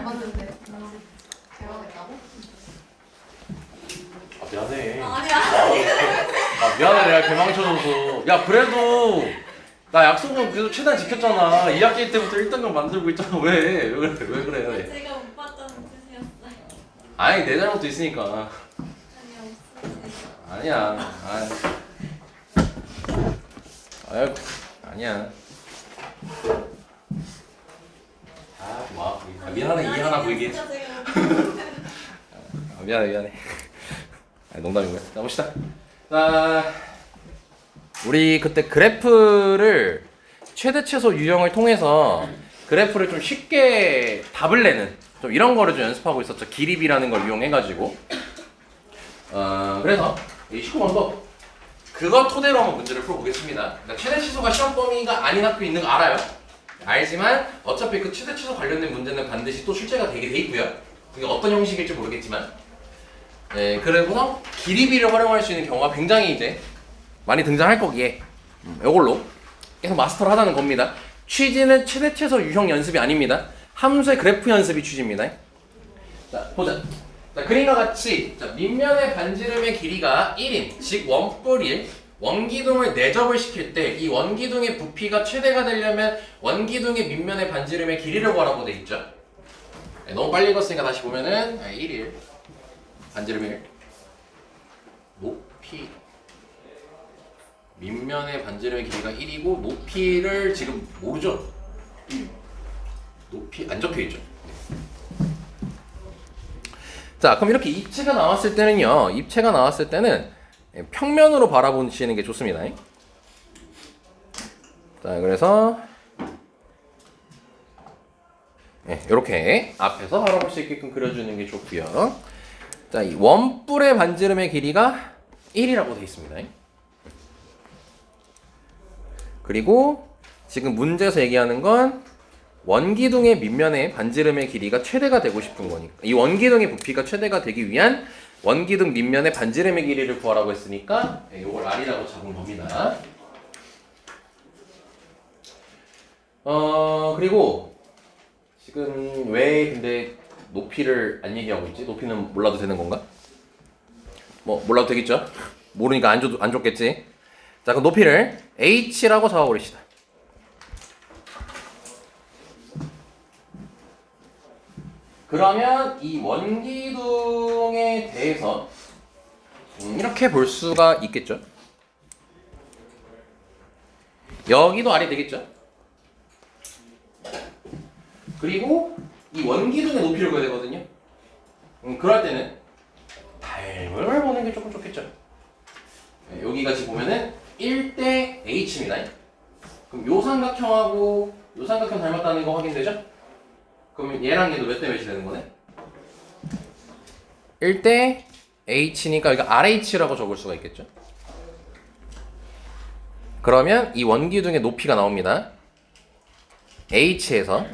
안 봤는데. 대박했다고? 아 미안해. 아니야. 아 미안해 내가 개망쳐줘서. 야 그래도 나 약속은 그래도 최대한 지켰잖아. 2학기 때부터 1등급 만들고 있잖아. 왜 그래 왜 그래? 제가 못 봤다는 뜻이었어요. 아니 내 잘못도 있으니까. 아니 없으세요. 아니야. 아유 아니야. 아 고마워. 아, 미안하네 이해하나 보이게. 진짜 제가 못 봤어요. 아, 미안해. 아, 농담이고요. 자 봅시다. 자 우리 그때 그래프를 최대 최소 유형을 통해서 그래프를 좀 쉽게 답을 내는 좀 이런 거를 좀 연습하고 있었죠. 기립이라는 걸 이용해가지고. 그래서 이 19번도 그걸 토대로 한번 문제를 풀어보겠습니다. 그러니까 최대 치수가 시험 범위가 아닌 학교 있는 거 알아요. 알지만 어차피 그 최대 치수 관련된 문제는 반드시 또 출제가 되게 돼 있고요. 그게 어떤 형식일지 모르겠지만, 네, 그리고서 기립이를 활용할 수 있는 경우가 굉장히 이제 많이 등장할 거기에 이걸로 계속 마스터를 하자는 겁니다. 취지는 최대 최소 유형 연습이 아닙니다. 함수의 그래프 연습이 취지입니다. 자, 보자. 자, 그림과 같이 자, 밑면의 반지름의 길이가 1인, 즉 원뿔일 원기둥을 내접을 시킬 때 이 원기둥의 부피가 최대가 되려면 원기둥의 밑면의 반지름의 길이를 구하라고 돼 있죠. 네, 너무 빨리 읽었으니까 다시 보면은 1일 반지름 1 높이 밑면의 반지름의 길이가 1이고 높이를 지금 모르죠? 높이 안 적혀있죠? 자 그럼 이렇게 입체가 나왔을 때는요, 입체가 나왔을 때는 평면으로 바라보시는 게 좋습니다. 자 그래서 이렇게 앞에서 바라볼 수 있게끔 그려주는 게 좋고요. 자, 이 원뿔의 반지름의 길이가 1이라고 되어 있습니다. 그리고 지금 문제에서 얘기하는 건 원기둥의 밑면의 반지름의 길이가 최대가 되고 싶은 거니까 이 원기둥의 부피가 최대가 되기 위한 원기둥 밑면의 반지름의 길이를 구하라고 했으니까 이걸 R이라고 잡은 겁니다. 그리고 지금 왜 근데 높이를 안 얘기하고 있지? 높이는 몰라도 되는 건가? 뭐 몰라도 되겠죠? 모르니까 안 줬겠지? 자 그럼 높이를 H라고 잡아버립시다. 그러면 이 원기둥에 대해서 이렇게 볼 수가 있겠죠? 여기도 R이 되겠죠? 그리고 이 원기둥의 높이를 구해야 되거든요. 그럴 때는 닮음을 보는 게 조금 좋겠죠? 네, 여기가 지금 보면은 1대 H입니다. 그럼 요 삼각형하고 요 삼각형 닮았다는 거 확인되죠? 그럼 얘랑 얘도 몇 대 몇이 되는 거네? 1대 H니까 여기가 RH라고 적을 수가 있겠죠? 그러면 이 원기둥의 높이가 나옵니다. H에서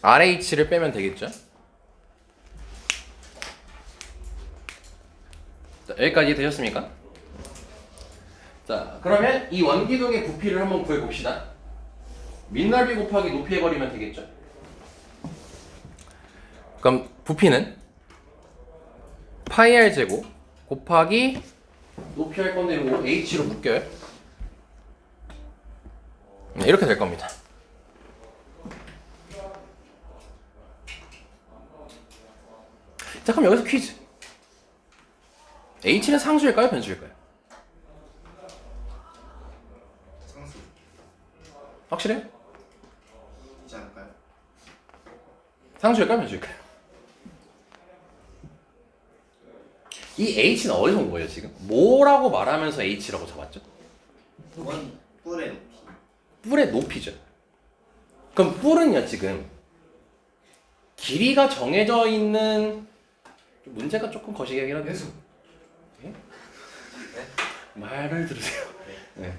RH를 빼면 되겠죠? 자, 여기까지 되셨습니까? 자, 그러면 이 원기둥의 부피를 한번 구해봅시다. 밑넓이 곱하기 높이 해버리면 되겠죠? 그럼 부피는 파이 r 제곱 곱하기 높이 할 건데 이거 h로 묶여요. 네, 이렇게 될 겁니다. 자 그럼 여기서 퀴즈. h는 상수일까요? 변수일까요? 상수 확실해요? 있지 않을까요? 상수일까요? 변수일까요? 이 h는 어디서 온 거예요 지금? 뭐라고 말하면서 h라고 잡았죠? 원 뿔의 높이. 뿔의 높이죠. 그럼 뿔은요 지금 길이가 정해져 있는 문제가 조금 거시기하긴 한데 회수. 말을 들으세요. 네.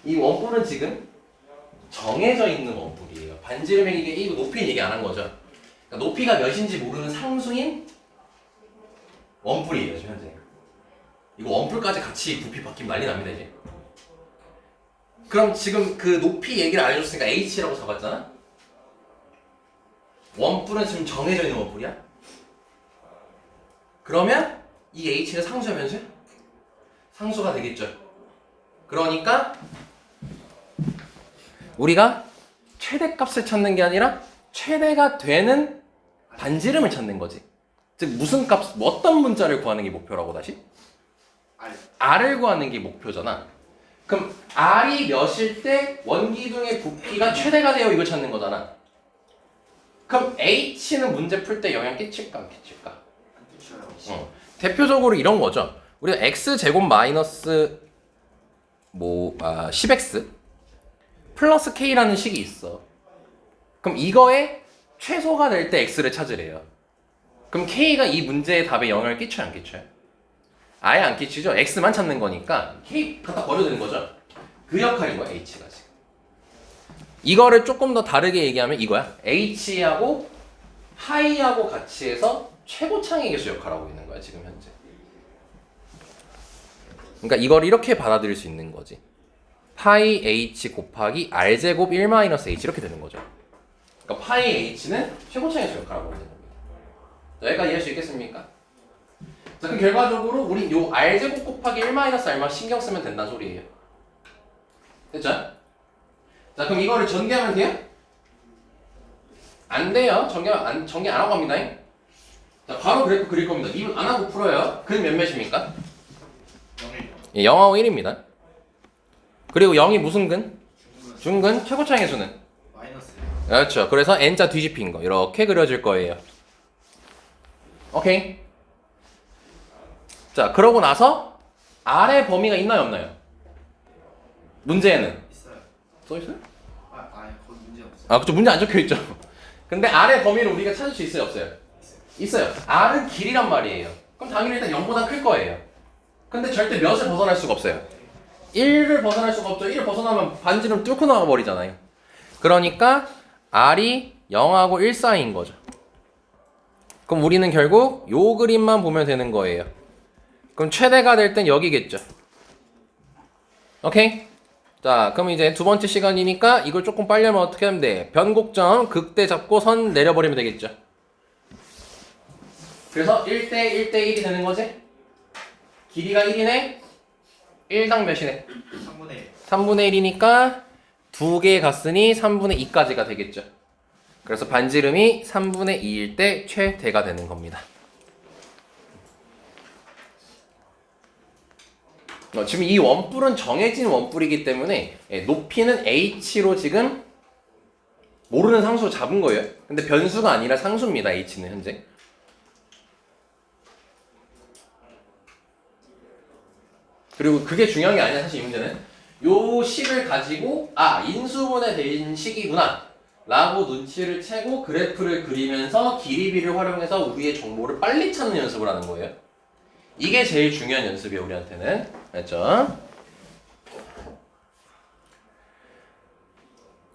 이 원뿔은 지금 정해져 있는 원뿔이에요. 반지름의 길이가 1이고 높이는 얘기 안 한 거죠. 그러니까 높이가 몇인지 모르는 상수인 원뿔이에요 지금 현재. 이거 원뿔까지 같이 부피 바뀌면 난리 납니다 이제. 그럼 지금 그 높이 얘기를 안 해줬으니까 h라고 잡았잖아. 원뿔은 지금 정해져 있는 원뿔이야? 그러면 이 h는 상수야 변수야? 상수가 되겠죠. 그러니까 우리가 최대값을 찾는 게 아니라 최대가 되는 반지름을 찾는 거지. 즉 무슨 값, 어떤 문자를 구하는 게 목표라고 다시? R. R을 구하는 게 목표잖아. 그럼 R이 몇일 때 원기둥의 부피가 최대가 돼요 이걸 찾는 거잖아. 그럼 H는 문제 풀 때 영향 끼칠까 안 끼칠까? 안 끼쳐요. 대표적으로 이런 거죠. 우리가 x제곱 마이너스 10x 플러스 k라는 식이 있어. 그럼 이거의 최소가 될 때 x를 찾으래요. 그럼 k가 이 문제의 답에 영향을 끼쳐요 안 끼쳐요? 아예 안 끼치죠. x만 찾는 거니까 k 갖다 버려야 되는 거죠. 그 역할인 거야 h가 지금. 이거를 조금 더 다르게 얘기하면 이거야. h하고 파이하고 같이 해서 최고창의 개수 역할을 하고 있는 거야 지금 현재. 그러니까 이걸 이렇게 받아들일 수 있는 거지. 파이 h 곱하기 r제곱 1-h 이렇게 되는 거죠. 그러니까 파이 h는 최고창의 개수 역할을 하고 있는 겁니다. 여기까지 이해할 수 있겠습니까? 자, 그럼 결과적으로 우리 요 r제곱 곱하기 1-r만 신경 쓰면 된다는 소리예요. 됐죠? 자, 그럼 이거를 전개하면 돼요? 안 돼요. 전개 안 하고 합니다. 자, 바로 그래프 그릴 겁니다. 이분 안 하고 풀어요. 근 몇몇입니까? 0일. 예, 0하고 1입니다. 그리고 0이 무슨 근? 중근 최고창의 수는? 마이너스. 그렇죠. 그래서 n자 뒤집힌 거 이렇게 그려질 거예요. 오케이. 자, 그러고 나서 R의 범위가 있나요 없나요? 문제에는 있어요. 써 있어요? 아니 거기 문제 없어요. 아, 그쵸. 문제 안 적혀 있죠. 근데 R의 범위를 우리가 찾을 수 있어요 없어요? 있어요. R은 길이란 말이에요. 그럼 당연히 일단 0보다 클 거예요. 근데 절대 몇을 벗어날 수가 없어요. 1을 벗어날 수가 없죠. 1을 벗어나면 반지름 뚫고 나가 버리잖아요. 그러니까 R이 0하고 1 사이인 거죠. 그럼 우리는 결국 요 그림만 보면 되는 거예요. 그럼 최대가 될 땐 여기겠죠. 오케이? 자, 그럼 이제 두 번째 시간이니까 이걸 조금 빨리 하면 어떻게 하면 돼? 변곡점 극대 잡고 선 내려버리면 되겠죠. 그래서 1대 1대 1이 되는 거지? 길이가 1이네? 1당 몇이네? 3분의 1. 3분의 1이니까 두 개 갔으니 3분의 2까지가 되겠죠. 그래서 반지름이 3분의 2일 때 최대가 되는 겁니다. 지금 이 원뿔은 정해진 원뿔이기 때문에 높이는 h로 지금 모르는 상수로 잡은 거예요. 근데 변수가 아니라 상수입니다. h는 현재. 그리고 그게 중요한 게 아니야. 사실 이 문제는 요 식을 가지고 인수분해 된 식이구나 라고 눈치를 채고 그래프를 그리면서 길이비를 활용해서 우리의 정보를 빨리 찾는 연습을 하는 거예요. 이게 제일 중요한 연습이에요 우리한테는. 알죠?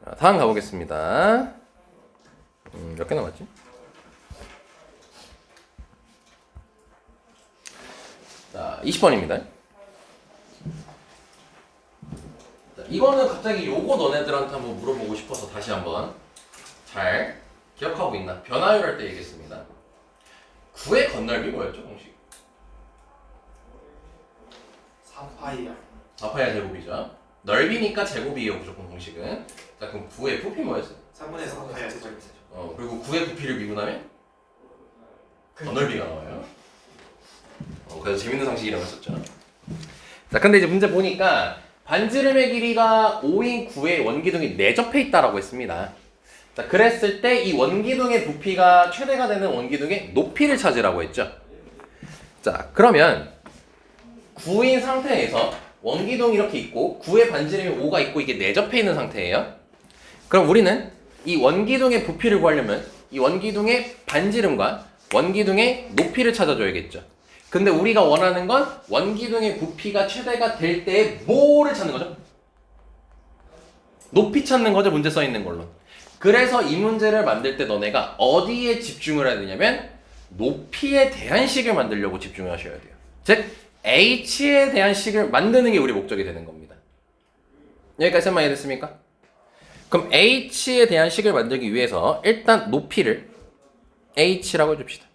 자, 다음 가보겠습니다. 몇 개 남았지? 자, 20번입니다. 자, 이거는 갑자기 요거 너네들한테 한번 물어보고 싶어서 다시 한번 잘 기억하고 있나? 변화율 할 때 얘기했습니다. 9의 건널비 뭐였죠 공식? 4파이야. 4파이가 제곱이죠. 넓이니까 제곱이에요 무조건 공식은. 자, 그럼 9의 부피 뭐였어? 3분의 4파이야 제곱. 그리고 9의 부피를 미분하면 건널비가 나와요. 그래서 재밌는 상식이라고 했었죠. 자, 근데 이제 문제 보니까 반지름의 길이가 5인 9의 원기둥이 내접해 있다라고 했습니다. 자, 그랬을 때 이 원기둥의 부피가 최대가 되는 원기둥의 높이를 찾으라고 했죠. 자, 그러면 9인 상태에서 원기둥이 이렇게 있고 9의 반지름이 5가 있고 이게 내접해 있는 상태예요. 그럼 우리는 이 원기둥의 부피를 구하려면 이 원기둥의 반지름과 원기둥의 높이를 찾아줘야겠죠. 근데 우리가 원하는 건 원기둥의 부피가 최대가 될 때의 뭐를 찾는 거죠? 높이 찾는 거죠. 문제 써 있는 걸로. 그래서 이 문제를 만들 때 너네가 어디에 집중을 해야 되냐면 높이에 대한 식을 만들려고 집중을 하셔야 돼요. 즉 h에 대한 식을 만드는 게 우리 목적이 되는 겁니다. 여기까지 설명 이해됐습니까? 그럼 h에 대한 식을 만들기 위해서 일단 높이를 h라고 해줍시다.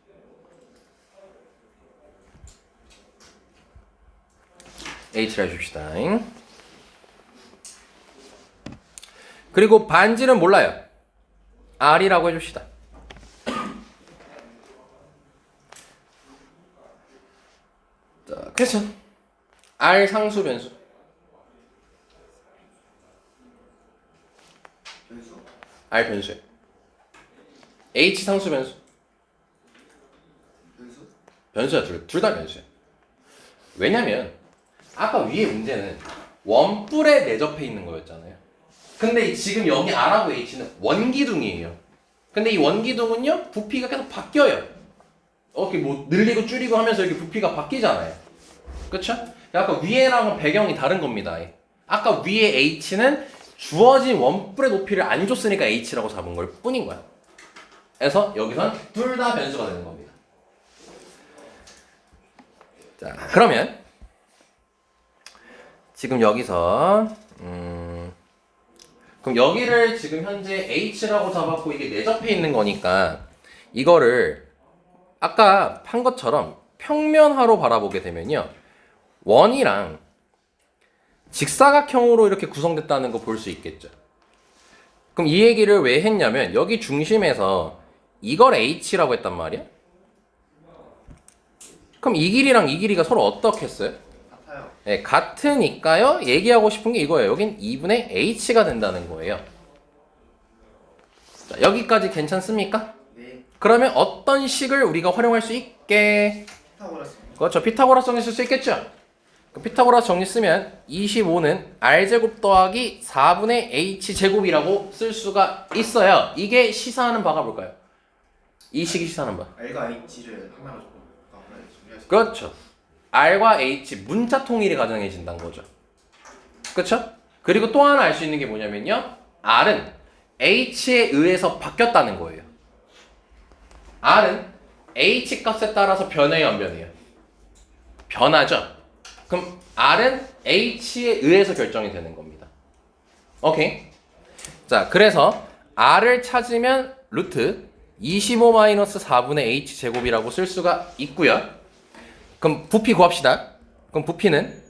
h라 해줍시다. 그리고 반지는 몰라요. r이라고 해줍시다. 자, 그래서 r 상수 변수. 변수. r 변수예요. h 상수 변수. 변수. 변수야, 둘 다 변수야. 왜냐면 아까 위에 문제는 원뿔에 내접해 있는 거였잖아요. 근데 지금 여기 r하고 h는 원기둥이에요. 근데 이 원기둥은요 부피가 계속 바뀌어요. 이렇게 뭐 늘리고 줄이고 하면서 이렇게 부피가 바뀌잖아요. 그쵸? 아까 위에랑은 배경이 다른 겁니다. 아까 위에 h는 주어진 원뿔의 높이를 안 줬으니까 h라고 잡은 걸 뿐인 거야. 그래서 여기선 둘 다 변수가 되는 겁니다. 자, 그러면 지금 여기서 그럼 여기를 지금 현재 h라고 잡았고 이게 내접해 있는 거니까 이거를 아까 한 것처럼 평면화로 바라보게 되면요 원이랑 직사각형으로 이렇게 구성됐다는 거 볼 수 있겠죠. 그럼 이 얘기를 왜 했냐면 여기 중심에서 이걸 h라고 했단 말이야. 그럼 이 길이랑 이 길이가 서로 어떻게 했어요? 같아요. 네, 같으니까요. 얘기하고 싶은 게 이거예요. 여긴 2분의 h가 된다는 거예요. 자, 여기까지 괜찮습니까? 네. 그러면 어떤 식을 우리가 활용할 수 있게? 피타고라스. 그렇죠. 피타고라스 정리 쓸 수 있겠죠? 그럼 피타고라스 정리 쓰면 25는 r제곱 더하기 4분의 h제곱이라고 쓸 수가 있어요. 이게 시사하는 바가 뭘까요? 이 식이 시사하는 바. R과 H를 하나로 정리하시. 그렇죠. r과 h 문자 통일이 가능해진다는 거죠. 그렇죠? 그리고 또 하나 알 수 있는 게 뭐냐면요. r은 h에 의해서 바뀌었다는 거예요. r은 h 값에 따라서 변해요, 안 변해요? 변하죠. 그럼 r은 h에 의해서 결정이 되는 겁니다. 오케이. 자, 그래서 r을 찾으면 루트 25-4분의 h 제곱이라고 쓸 수가 있고요. 그럼 부피 구합시다. 그럼 부피는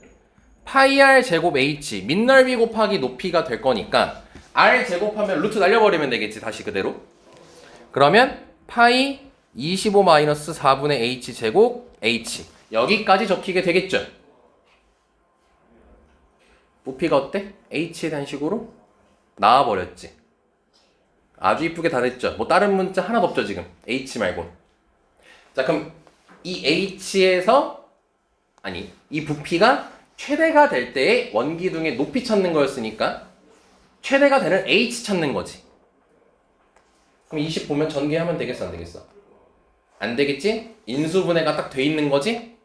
파이 r 제곱 h 민넓이 곱하기 높이가 될 거니까 r 제곱하면 루트 날려버리면 되겠지. 다시 그대로. 그러면 파이 25-4분의 h 제곱 h 여기까지 적히게 되겠죠. 부피가 어때? h에 대한 식으로 나와버렸지. 아주 이쁘게 다 됐죠. 뭐 다른 문자 하나도 없죠 지금. h 말고. 자, 그럼 이 h에서 이 부피가 최대가 될 때의 원기둥의 높이 찾는 거였으니까 최대가 되는 h 찾는 거지. 그럼 20 보면 전개하면 되겠어, 안 되겠어? 안 되겠지? 인수분해가 딱 돼 있는 거지?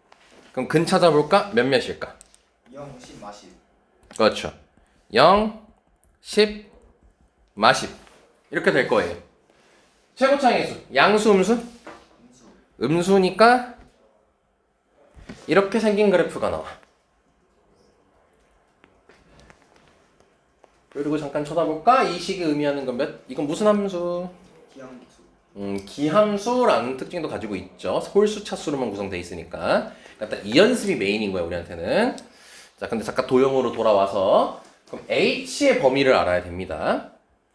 그럼 근 찾아볼까? 몇몇일까? 0, 10, 40. 그렇죠. 0, 10, 40 이렇게 될 거예요. 최고차의 수, 양수, 음수? 음수. 음수니까 이렇게 생긴 그래프가 나와. 그리고 잠깐 쳐다볼까? 이 식이 의미하는 건 이건 무슨 함수? 기함수. 기함수라는 특징도 가지고 있죠. 홀수 차수로만 구성되어 있으니까. 일단 이 연습이 메인인 거야 우리한테는. 자, 근데 잠깐 도형으로 돌아와서 그럼 h의 범위를 알아야 됩니다.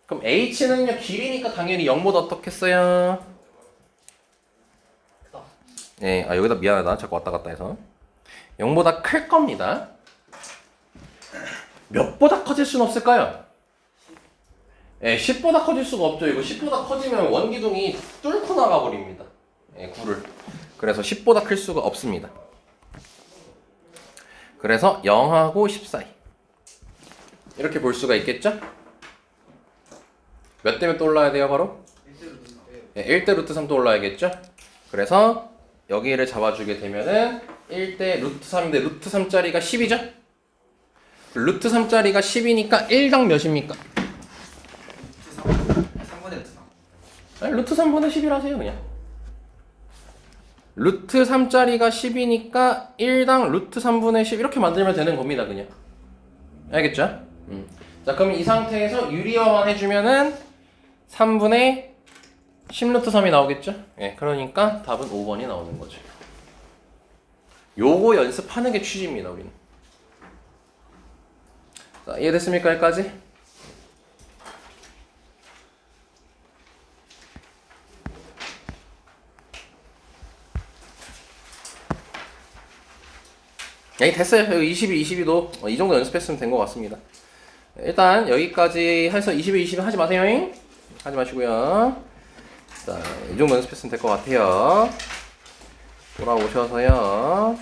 그럼 h는요 길이니까 당연히 0보다 어떻게 써요? 크다. 네, 여기다 미안하다. 자꾸 왔다 갔다 해서 0보다 클 겁니다. 몇보다 커질 수는 없을까요? 네, 10보다 커질 수가 없죠. 이거 10보다 커지면 원기둥이 뚫고 나가버립니다. 네, 9를. 그래서 10보다 클 수가 없습니다. 그래서 0하고 10 사이 이렇게 볼 수가 있겠죠? 몇 대면 또 올라야 돼요 바로? 1대 루트 3 또 올라야겠죠? 그래서 여기를 잡아주게 되면은 1대 루트 3인데 루트 3짜리가 10이죠? 루트 3짜리가 10이니까 1당 몇입니까? 3분의 루트 3. 아니, 루트 3분의 10이라 하세요 그냥. 루트 3짜리가 10이니까 1당 루트 3분의 10 이렇게 만들면 되는 겁니다 그냥. 알겠죠? 자, 그럼 이 상태에서 유리화만 해주면은 3분의 10루트 3이 나오겠죠? 예, 그러니까 답은 5번이 나오는 거죠. 요거 연습하는 게 취지입니다, 우리는. 자, 이해됐습니까, 여기까지? 여기 됐어요. 여기 22도 이 정도 연습했으면 된 것 같습니다. 일단 여기까지 해서 22 하지 마세요. 하지 마시고요. 자, 이 정도 연습했으면 될 것 같아요. 돌아오셔서요.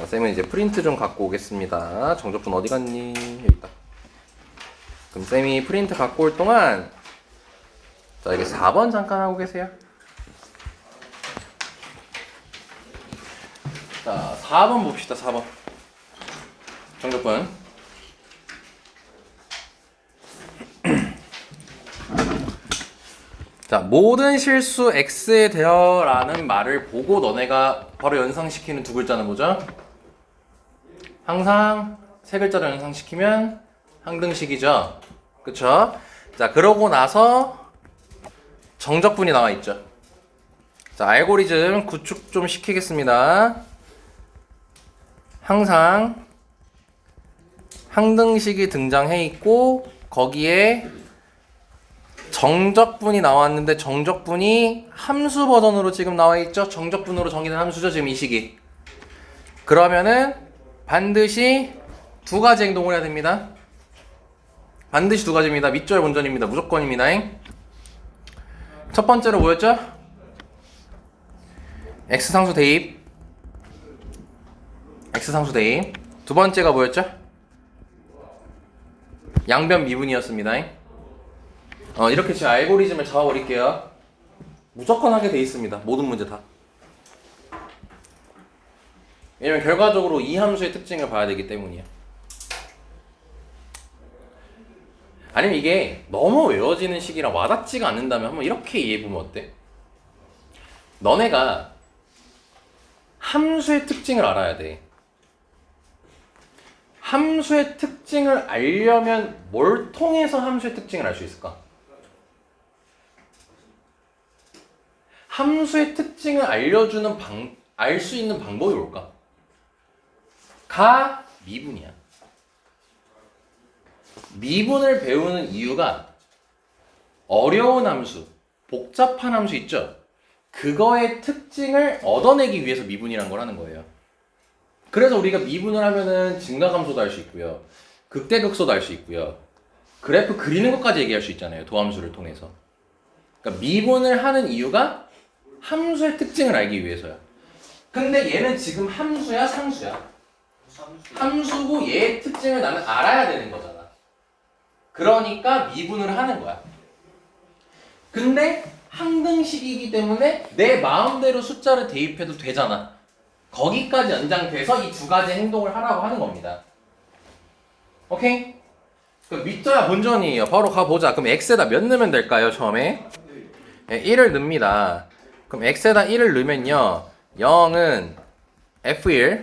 쌤은 이제 프린트 좀 갖고 오겠습니다. 정적분 어디 갔니? 여기 있다. 그럼 쌤이 프린트 갖고 올 동안 자, 여기 4번 잠깐 하고 계세요. 자, 4번 봅시다. 4번 정적분. 자, 모든 실수 x에 대여라는 말을 보고 너네가 바로 연상시키는 두 글자는 뭐죠? 항상 세 글자를 연상시키면 항등식이죠. 그쵸? 자, 그러고 나서 정적분이 나와 있죠. 자, 알고리즘 구축 좀 시키겠습니다. 항상 항등식이 등장해 있고 거기에 정적분이 나왔는데 정적분이 함수 버전으로 지금 나와 있죠. 정적분으로 정의된 함수죠, 지금 이 식이. 그러면은 반드시 두 가지 행동을 해야 됩니다. 반드시 두 가지입니다. 밑절 본전입니다. 무조건입니다. 첫 번째로 뭐였죠? x상수 대입. x상수 대입. 두 번째가 뭐였죠? 양변 미분이었습니다. 이렇게 제 알고리즘을 잡아버릴게요. 무조건 하게 돼 있습니다. 모든 문제 다. 왜냐면 결과적으로 이 함수의 특징을 봐야 되기 때문이에요. 아니면 이게 너무 외워지는 식이라 와닿지가 않는다면 한번 이렇게 이해해보면 어때? 너네가 함수의 특징을 알아야 돼. 함수의 특징을 알려면 뭘 통해서 함수의 특징을 알 수 있을까? 함수의 특징을 알려주는 알 수 있는 방법이 뭘까? 가 미분이야. 미분을 배우는 이유가 어려운 함수, 복잡한 함수 있죠? 그거의 특징을 얻어내기 위해서 미분이란 걸 하는 거예요. 그래서 우리가 미분을 하면은 증가함수도 할 수 있고요. 극대극소도 할 수 있고요. 그래프 그리는 것까지 얘기할 수 있잖아요. 도함수를 통해서. 그러니까 미분을 하는 이유가 함수의 특징을 알기 위해서야. 근데 얘는 지금 함수야, 상수야? 함수고 얘의 특징을 나는 알아야 되는 거잖아. 그러니까 미분을 하는 거야. 근데 항등식이기 때문에 내 마음대로 숫자를 대입해도 되잖아. 거기까지 연장돼서 이 두 가지 행동을 하라고 하는 겁니다. 오케이? 그럼 밑져야 본전이에요. 바로 가보자. 그럼 x에다 몇 넣으면 될까요, 처음에? 네, 1을 넣습니다. 그럼 x에다 1을 넣으면요 0은 f1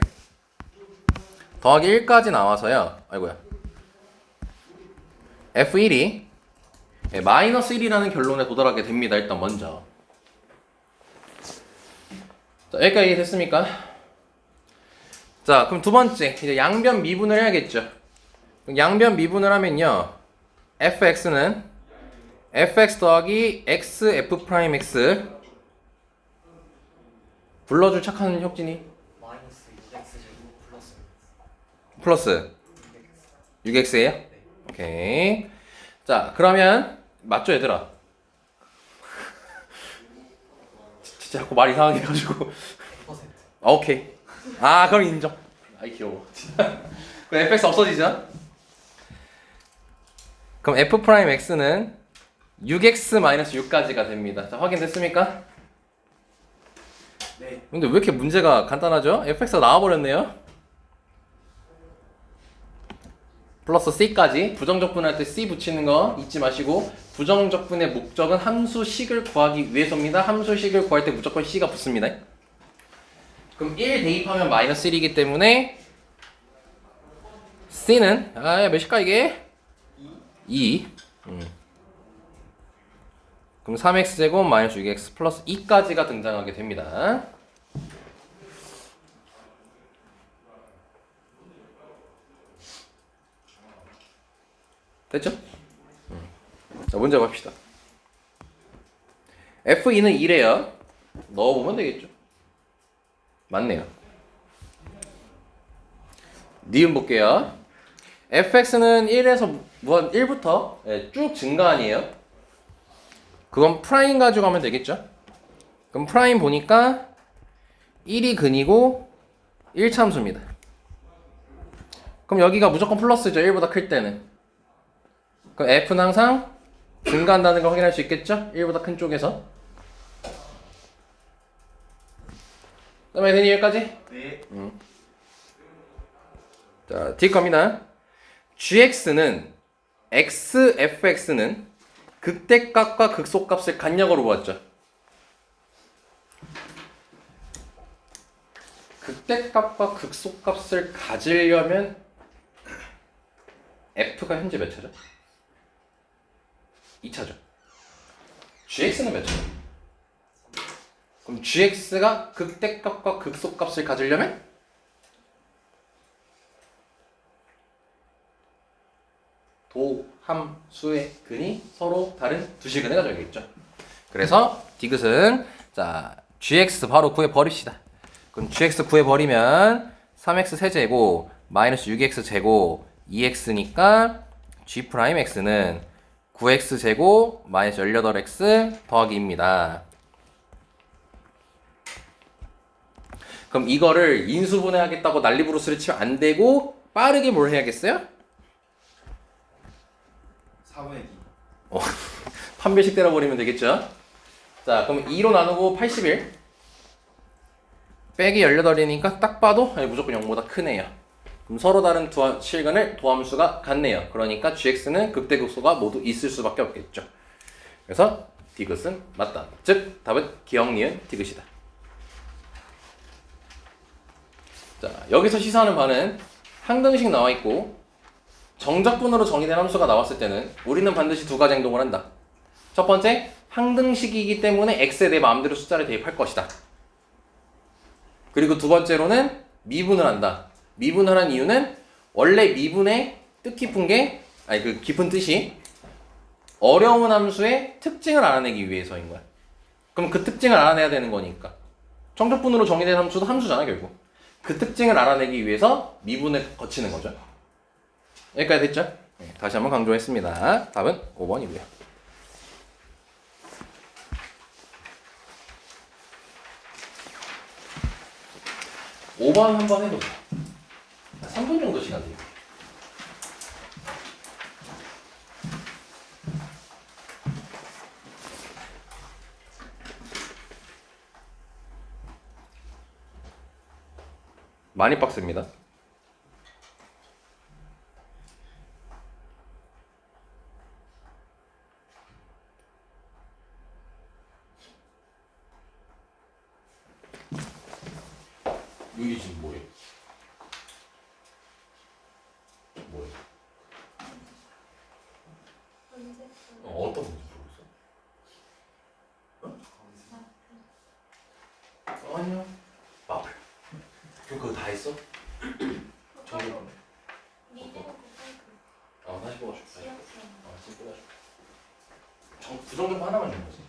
더하기 1까지 나와서요 아이고야 f1이 마이너스 1이라는 결론에 도달하게 됩니다. 일단 먼저 자, 여기까지 이해됐습니까? 자, 그럼 두 번째 이제 양변 미분을 해야겠죠. 양변 미분을 하면요 fx는 fx 더하기 x f'x 불러줄 착한 혁진이 마이너스 2x 제곱 플러스 6x예요? 네. 오케이. 자, 그러면 맞죠, 얘들아? 진짜 자꾸 말 이상하게 해가지고. 100%. 오케이. 그럼 인정. 아이 귀여워. 그럼 fx 없어지죠? 그럼 f'x는 6x-6까지가 됩니다. 자, 확인됐습니까? 네. 근데 왜 이렇게 문제가 간단하죠? fx가 나와버렸네요. 플러스 c까지 부정적분할 때 c 붙이는 거 잊지 마시고 부정적분의 목적은 함수식을 구하기 위해서입니다. 함수식을 구할 때 무조건 c가 붙습니다. 그럼 1 대입하면 마이너스 1이기 때문에 C는 몇일까 이게? 2. 그럼 3x제곱 마이너스 6x 플러스 2까지가 등장하게 됩니다. 됐죠? 자, 문제 봅시다. F2는 2래요. 넣어보면 되겠죠. 맞네요. 니은 볼게요. fx는 1에서 무한 1부터 쭉 증가 아니에요? 그건 프라임 가지고 하면 되겠죠? 그럼 프라임 보니까 1이 근이고 1참수입니다. 그럼 여기가 무조건 플러스죠. 1보다 클 때는. 그럼 f는 항상 증가한다는 걸 확인할 수 있겠죠? 1보다 큰 쪽에서. 그 다음에 되니 여기까지? 네. 자, 뒤 겁니다. gx는 xfx는 극대값과 극소값을 같냐고로 보았죠. 극대값과 극소값을 가지려면 f가 현재 몇 차죠? 2차죠. gx는 몇 차죠? 그럼 gx가 극대값과 극소값을 가지려면 도함수의 근이 서로 다른 두 실근을 가져야겠죠. 그래서 디귿은 자 gx 바로 구해버립시다. 그럼 gx 구해버리면 3x 세제곱 마이너스 6x 제곱 2x니까 g'x는 9x 제곱 마이너스 18x 더하기 2입니다. 그럼 이거를 인수분해하겠다고 난리부르스를 치면 안 되고 빠르게 뭘 해야겠어요? 4분의 2. 판별식 때려버리면 되겠죠? 자, 그럼 2로 나누고 81 빼기 18이니까 딱 봐도 무조건 0보다 크네요. 그럼 서로 다른 두 실근을 도함수가 같네요. 그러니까 gx는 극대극소가 모두 있을 수밖에 없겠죠. 그래서 디귿은 맞다. 즉 답은 기억 니은 디귿이다. 자, 여기서 시사하는 바는 항등식 나와 있고 정적분으로 정의된 함수가 나왔을 때는 우리는 반드시 두 가지 행동을 한다. 첫 번째, 항등식이기 때문에 x에 내 마음대로 숫자를 대입할 것이다. 그리고 두 번째로는 미분을 한다. 미분을 한 이유는 원래 미분의 뜻깊은 게 그 깊은 뜻이 어려운 함수의 특징을 알아내기 위해서인 거야. 그럼 그 특징을 알아내야 되는 거니까. 정적분으로 정의된 함수도 함수잖아 결국. 그 특징을 알아내기 위해서 미분을 거치는 거죠. 여기까지 됐죠? 네, 다시 한번 강조했습니다. 답은 5번이고요. 5번 한번 해보자. 3분 정도 시간 돼요. 많이 빡셉니다. 여기 지금 뭐예요? 뭐예요? 어떤 문제 풀고 있어? 아니요. 마플. 그럼 그거 다 했어? 정리. 다시 뽑아줄게. 지금 뽑아줄게. 부정정보 하나만 주는 거지.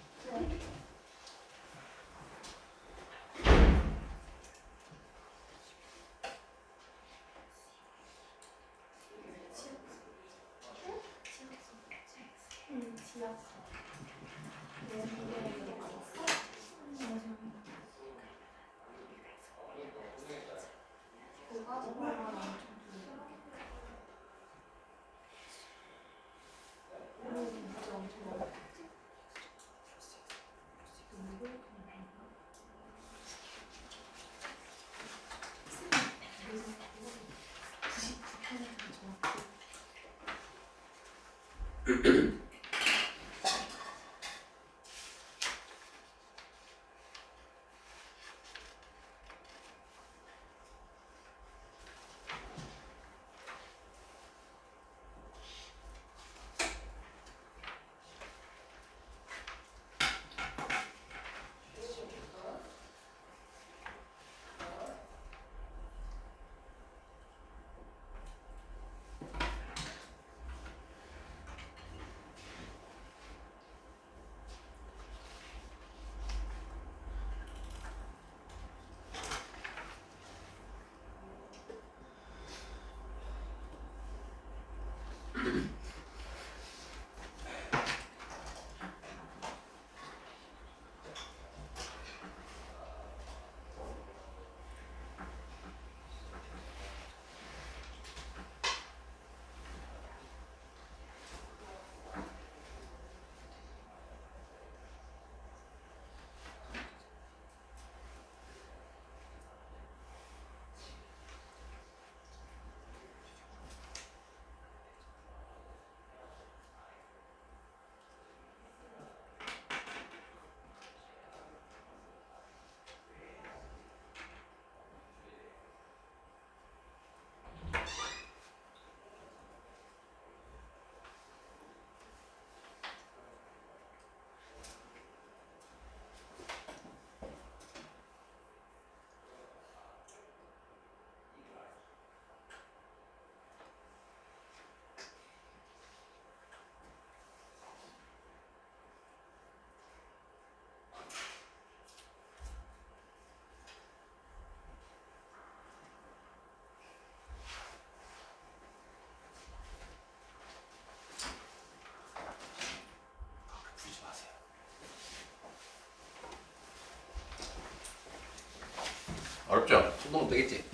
정도 되겠지?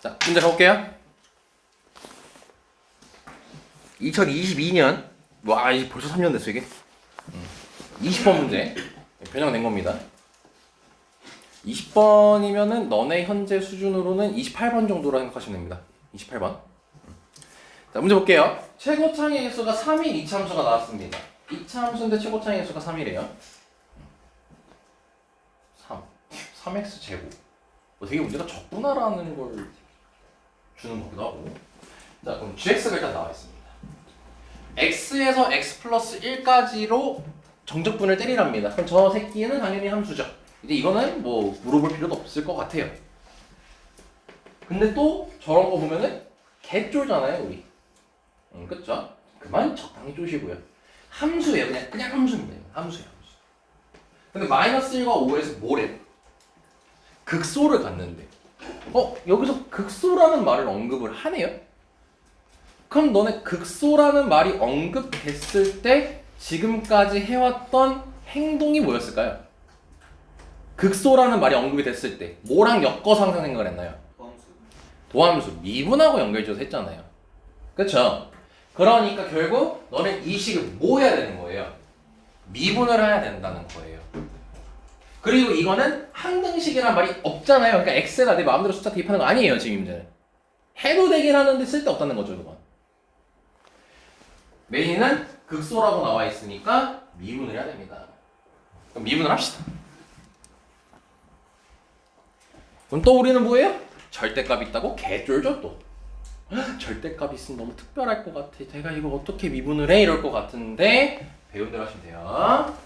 자, 문제 가볼게요. 2022년 와, 이제 벌써 3년 됐어 이게. 20번 문제 변형된 겁니다. 20번이면은 너네 현재 수준으로는 28번 정도라 생각하시면 됩니다. 28번. 자, 문제 볼게요. 최고 창의 횟수가 3일 이차함수가 나왔습니다. 이차함수인데 최고 창의 횟수가 3이래요. 3x 제곱. 되게 문제가 적구나라는 걸 주는 거기도 하고. 자, 그럼 gx가 일단 나와 있습니다. x에서 x 플러스 1까지로 정적분을 때리랍니다. 그럼 저 새끼는 당연히 함수죠. 이제 이거는 뭐 물어볼 필요도 없을 것 같아요. 근데 또 저런 거 보면은 개쫄잖아요, 우리. 그쵸? 그만 적당히 쪼시고요. 함수예요. 그냥 함수입니다. 함수예요. 함수. 근데 마이너스 1과 5에서 뭐래? 극소를 갖는데 여기서 극소라는 말을 언급을 하네요? 그럼 너네 극소라는 말이 언급됐을 때 지금까지 해왔던 행동이 뭐였을까요? 극소라는 말이 언급이 됐을 때 뭐랑 엮어서 항상 생각을 했나요? 도함수, 미분하고 연결지어서 했잖아요. 그쵸? 그러니까 결국 너는 이 식을 뭐 해야 되는 거예요? 미분을 해야 된다는 거예요. 그리고 이거는 항등식이란 말이 없잖아요. 그러니까 x에다 내 마음대로 숫자 대입하는 거 아니에요, 지금 이 문제는. 해도 되긴 하는데 쓸데없다는 거죠, 이건. 메인은 극소라고 나와 있으니까 미분을 해야 됩니다. 그럼 미분을 합시다. 그럼 또 우리는 뭐예요? 절대값 있다고 개쫄죠 또. 절대값 있으면 너무 특별할 것 같아. 제가 이거 어떻게 미분을 해? 이럴 것 같은데 배운 대로 하시면 돼요.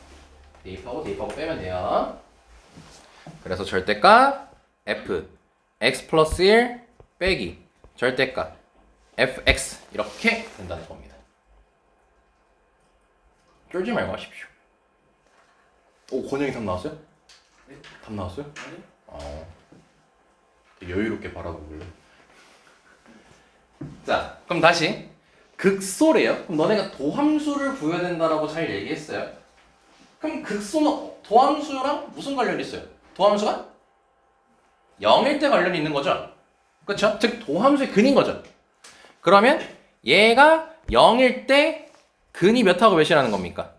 대입하고 빼면 돼요. 그래서 절대값 f x 플러스 1 빼기 절대값 fx 이렇게 된다는 겁니다. 쫄지 말고 하십시오. 오, 권영이 답 나왔어요? 네? 답 나왔어요? 아니요. 되게 여유롭게 바라보길래. 자, 그럼 다시 극소래요. 그럼 너네가 도함수를 구해야 된다라고 잘 얘기했어요. 그럼 극소는 도함수랑 무슨 관련이 있어요? 도함수가 0일 때 관련이 있는 거죠? 그렇죠? 즉 도함수의 근인 거죠. 그러면 얘가 0일 때 근이 몇하고 몇이라는 겁니까?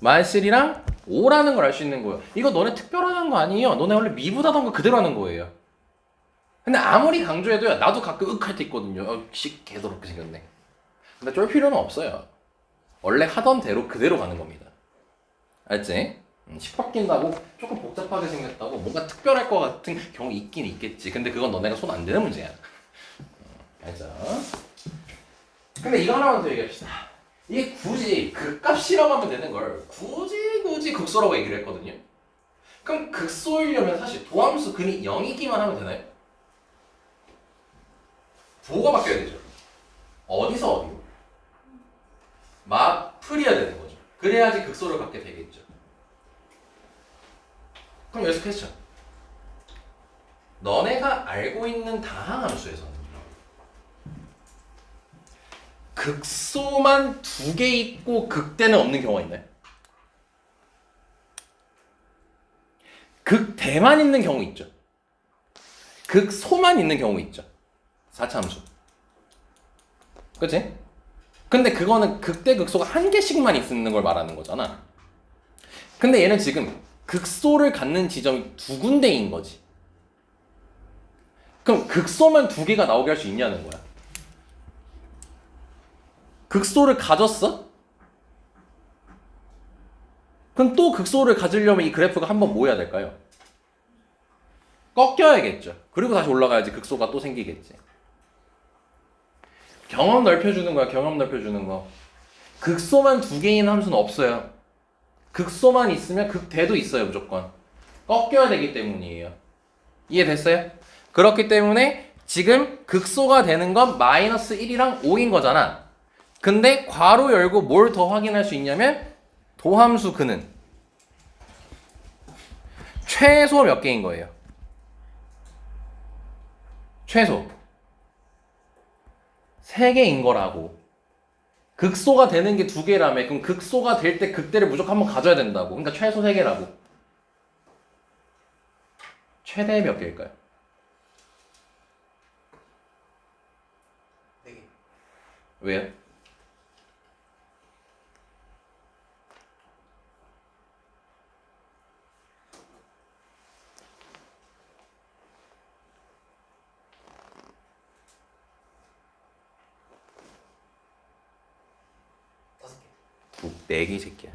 -1이랑 5라는 걸 알 수 있는 거예요. 이거 너네 특별한 거 아니에요. 너네 원래 미분하던 거 그대로 하는 거예요. 근데 아무리 강조해도요, 나도 가끔 할 때 있거든요. 개더럽게 생겼네. 근데 쫄 필요는 없어요. 원래 하던 대로 그대로 가는 겁니다. 알지? 식 바뀐다고 조금 복잡하게 생겼다고 뭔가 특별할 것 같은 경우 있긴 있겠지. 근데 그건 너네가 손 안 대는 문제야. 알죠? 근데 이거 하나만 더 얘기합시다. 이게 굳이 극값이라고 하면 되는 걸 굳이 극소라고 얘기를 했거든요. 그럼 극소이려면 사실 도함수 근이 0이기만 하면 되나요? 부호가 바뀌어야 되죠. 어디서 어디로? 풀이해야 되는 거죠. 그래야지 극소를 갖게 되겠죠. 그럼 여기서 퀘스천. 너네가 알고 있는 다항함수에서는 극소만 2개 있고 극대는 없는 경우가 있나요? 극대만 있는 경우 있죠. 극소만 있는 경우 있죠. 4차 함수. 그치? 근데 그거는 극대 극소가 1개씩만 있는 걸 말하는 거잖아. 근데 얘는 지금 극소를 갖는 지점이 2군데인 거지. 그럼 극소만 2개가 나오게 할 수 있냐는 거야. 극소를 가졌어? 그럼 또 극소를 가지려면 이 그래프가 한번 뭐 해야 될까요? 꺾여야겠죠. 그리고 다시 올라가야지 극소가 또 생기겠지. 경험 넓혀주는 거야. 경험 넓혀주는 거. 극소만 2개인 함수는 없어요. 극소만 있으면 극대도 있어요. 무조건. 꺾여야 되기 때문이에요. 이해됐어요? 그렇기 때문에 지금 극소가 되는 건 -1이랑 5인 거잖아. 근데 괄호 열고 뭘 더 확인할 수 있냐면 도함수 근은 최소 몇 개인 거예요? 최소 3개인 거라고. 극소가 되는 게 두 개라며. 그럼 극소가 될 때 극대를 무조건 한번 가져야 된다고. 그러니까 최소 세 개라고. 최대 몇 개일까요? 4개. 왜요? 다섯 개. 네 개 새끼야.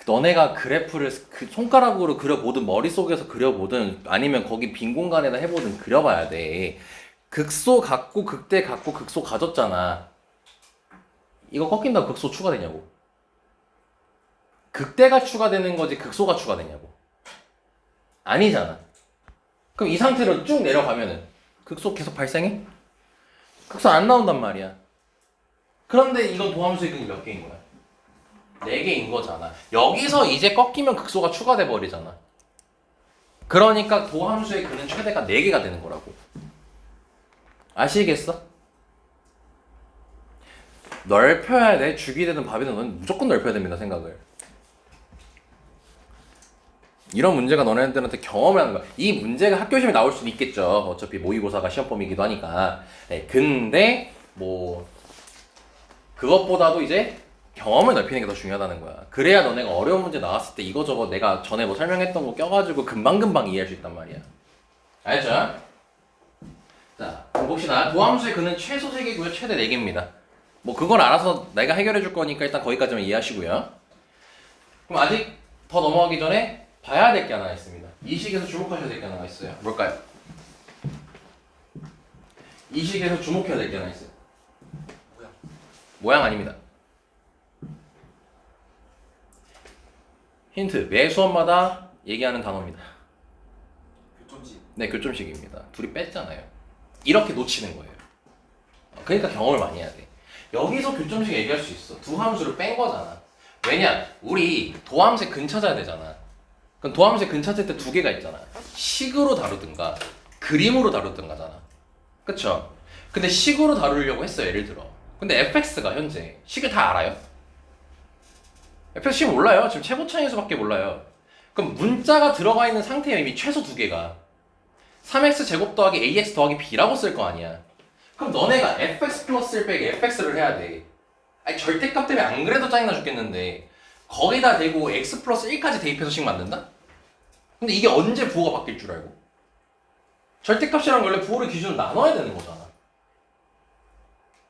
너네가 그래프를 그 손가락으로 그려보든 머릿속에서 그려보든 아니면 거기 빈 공간에다 해보든 그려봐야 돼. 극소 갖고 극대 갖고 극소 가졌잖아. 이거 꺾인다고 극소 추가되냐고. 극대가 추가되는 거지 극소가 추가되냐고. 아니잖아. 그럼 이 상태로 쭉 내려가면은 극소 계속 발생해? 극소 안 나온단 말이야. 그런데 이건 도함수의 근이 몇 개인 거야? 4개인 거잖아. 여기서 이제 꺾이면 극소가 추가돼 버리잖아. 그러니까 도함수의 근은 최대가 4개가 되는 거라고. 아시겠어? 넓혀야 돼. 죽이 되든 밥이 되든 넌 무조건 넓혀야 됩니다. 생각을. 이런 문제가 너네들한테 경험을 하는 거야. 이 문제가 학교 시험에 나올 수는 있겠죠. 어차피 모의고사가 시험 범위이기도 하니까. 네, 근데 뭐 그것보다도 이제 경험을 넓히는 게 더 중요하다는 거야. 그래야 너네가 어려운 문제 나왔을 때 이거저거 내가 전에 뭐 설명했던 거 껴가지고 금방금방 이해할 수 있단 말이야. 알죠? 자, 그럼 봅시다. 도함수의 근은 최소 3개고요. 최대 4개입니다. 뭐 그걸 알아서 내가 해결해 줄 거니까 일단 거기까지만 이해하시고요. 그럼 아직 더 넘어가기 전에 봐야 될 게 하나 있습니다. 이 식에서 주목하셔야 될 게 하나가 있어요. 뭘까요? 이 식에서 주목해야 될 게 하나 있어요. 모양. 모양 아닙니다. 힌트. 매 수업마다 얘기하는 단어입니다. 교점식. 네, 교점식입니다. 둘이 뺐잖아요. 이렇게 놓치는 거예요. 그러니까 경험을 많이 해야 돼. 여기서 교점식 얘기할 수 있어. 두 함수를 뺀 거잖아. 왜냐? 우리 도함수의 근 찾아야 되잖아. 그럼 도함수의 근 찾을 때 두 개가 있잖아. 식으로 다루든가 그림으로 다루든가잖아. 그쵸? 근데 식으로 다루려고 했어. 예를 들어. 근데 fx가 현재 식을 다 알아요? fx 식 몰라요. 지금 최고차항에서밖에 몰라요. 그럼 문자가 들어가 있는 상태에 이미 최소 두 개가 3x 제곱 더하기 ax 더하기 b라고 쓸 거 아니야. 그럼 너네가 fx 플러스 1 빼기 fx를 해야 돼. 아니 절대값 때문에 안 그래도 짜증나 죽겠는데 거기다 대고 x 플러스 1까지 대입해서 식 만든다? 근데 이게 언제 부호가 바뀔 줄 알고? 절대값이랑 원래 부호를 기준으로 나눠야 되는 거잖아.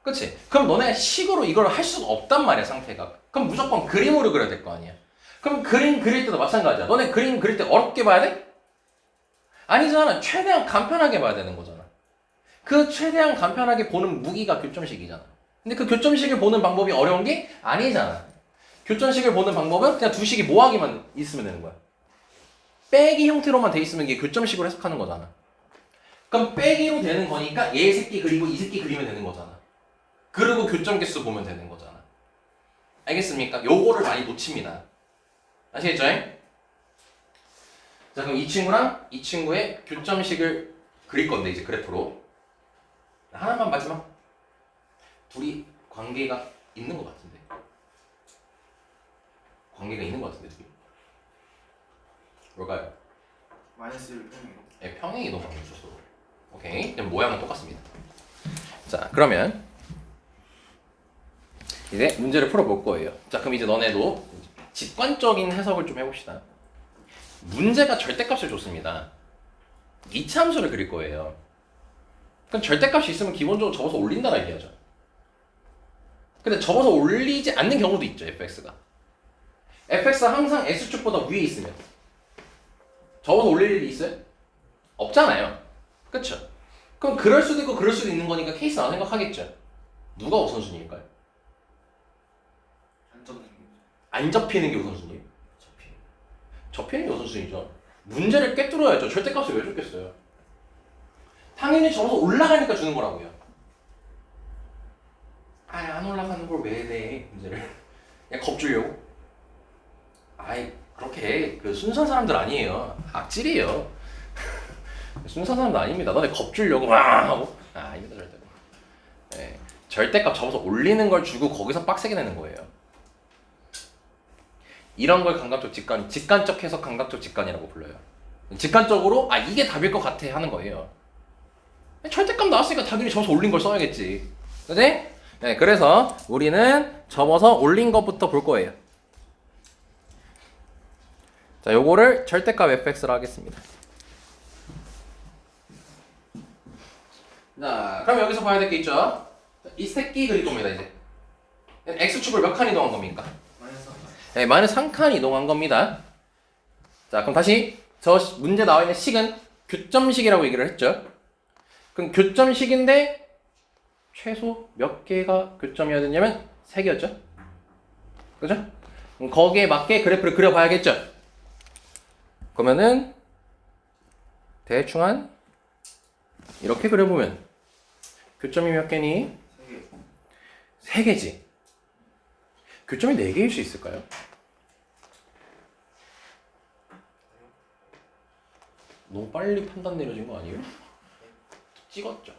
그치? 그럼 너네 식으로 이걸 할 수가 없단 말이야 상태가. 그럼 무조건 그림으로 그려야 될 거 아니야. 그럼 그림 그릴 때도 마찬가지야. 너네 그림 그릴 때 어렵게 봐야 돼? 아니잖아. 최대한 간편하게 봐야 되는 거잖아. 그 최대한 간편하게 보는 무기가 교점식이잖아. 근데 그 교점식을 보는 방법이 어려운 게 아니잖아. 교점식을 보는 방법은 그냥 두 식이 모아기만 있으면 되는 거야. 빼기 형태로만 돼 있으면 이게 교점식으로 해석하는 거잖아. 그럼 빼기로 되는 거니까 얘 새끼 그리고 이 새끼 그리면 되는 거잖아. 그리고 교점 개수 보면 되는 거잖아. 알겠습니까? 요거를 많이 놓칩니다. 아시겠죠? 자, 그럼 이 친구랑 이 친구의 교점식을 그릴 건데 이제 그래프로 하나만 마지막. 둘이 관계가 있는 것 같은데. 관계가 있는 것 같은데 둘이. 뭘까요? 마이너스 1 평행. 네, 평행 이동 방향 주소. 오케이. 그럼 모양은 똑같습니다. 자, 그러면 이제 문제를 풀어볼 거예요. 자, 그럼 이제 너네도 직관적인 해석을 좀 해봅시다. 문제가 절대값을 줬습니다. 이차함수를 그릴 거예요. 그럼 절대값이 있으면 기본적으로 접어서 올린다라 얘기하죠. 근데 접어서 올리지 않는 경우도 있죠, fx가. fx가 항상 x축보다 위에 있으면 접어서 올릴 일이 있어요? 없잖아요. 그쵸? 그럼 그럴 수도 있고 그럴 수도 있는 거니까 케이스 하나 생각하겠죠. 누가 우선순위일까요? 안 접히는 게 우선순위예요. 접히는 게 우선순위죠. 문제를 꿰뚫어야죠. 절대값을 왜 줬겠어요? 당연히 접어서 올라가니까 주는 거라고요. 아이, 안 올라가는 걸 왜 내? 문제를 그냥 겁주려고? 아이, 그렇게 그 순수한 사람들 아니에요. 악질이에요. 순수한 사람들 아닙니다. 너네 겁주려고 막 하고. 아, 아닙니다 절대로. 예, 절대값 접어서 올리는 걸 주고 거기서 빡세게 내는 거예요. 이런 걸 감각적 직관, 직관적 해석 감각적 직관이라고 불러요. 직관적으로 아 이게 답일 것 같아 하는 거예요. 절대값 나왔으니까 당연히 접어서 올린 걸 써야겠지. 그지? 네, 그래서 우리는 접어서 올린 것부터 볼 거예요. 자, 요거를 절대값 fx로 하겠습니다. 자, 그럼 여기서 봐야 될 게 있죠? 이 새끼 그릴 겁니다, 이제. x축을 몇 칸 이동한 겁니까? 마이너스 3칸. 네, 마이너스 3칸 이동한 겁니다. 자, 그럼 다시 저 문제 나와 있는 식은 교점식이라고 얘기를 했죠? 그럼 교점식인데 최소 몇 개가 교점이어야 되냐면 3개였죠? 그죠? 그럼 거기에 맞게 그래프를 그려봐야겠죠? 그러면은 대충 한 이렇게 그려보면 교점이 몇 개니? 3개. 3개지. 교점이 4개일 수 있을까요? 너무 빨리 판단 내려진 거 아니에요? 찍었죠?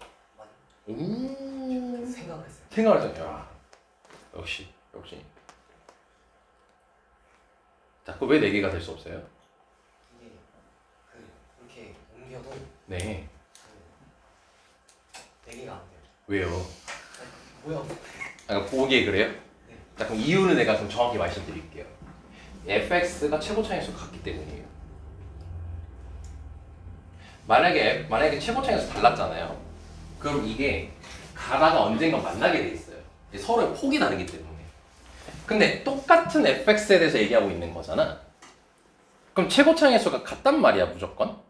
오. 생각을 했어요. 생각을 했죠. 역시. 자, 그 왜 4개가 될 수 없어요? 이게 이렇게 옮겨도 네. 4개가 안 돼요. 왜요? 뭐야? 아, 보기에 그래요? 네. 자, 그럼 이유는 내가 좀 정확히 말씀드릴게요. fx가 최고 차이수가 같기 때문이에요. 만약에 최고 차이수 달랐잖아요. 그럼 이게 가다가 언젠가 만나게 돼 있어요. 서로의 폭이 다르기 때문에. 근데 똑같은 fx에 대해서 얘기하고 있는 거잖아. 그럼 최고 차이수가 같단 말이야, 무조건.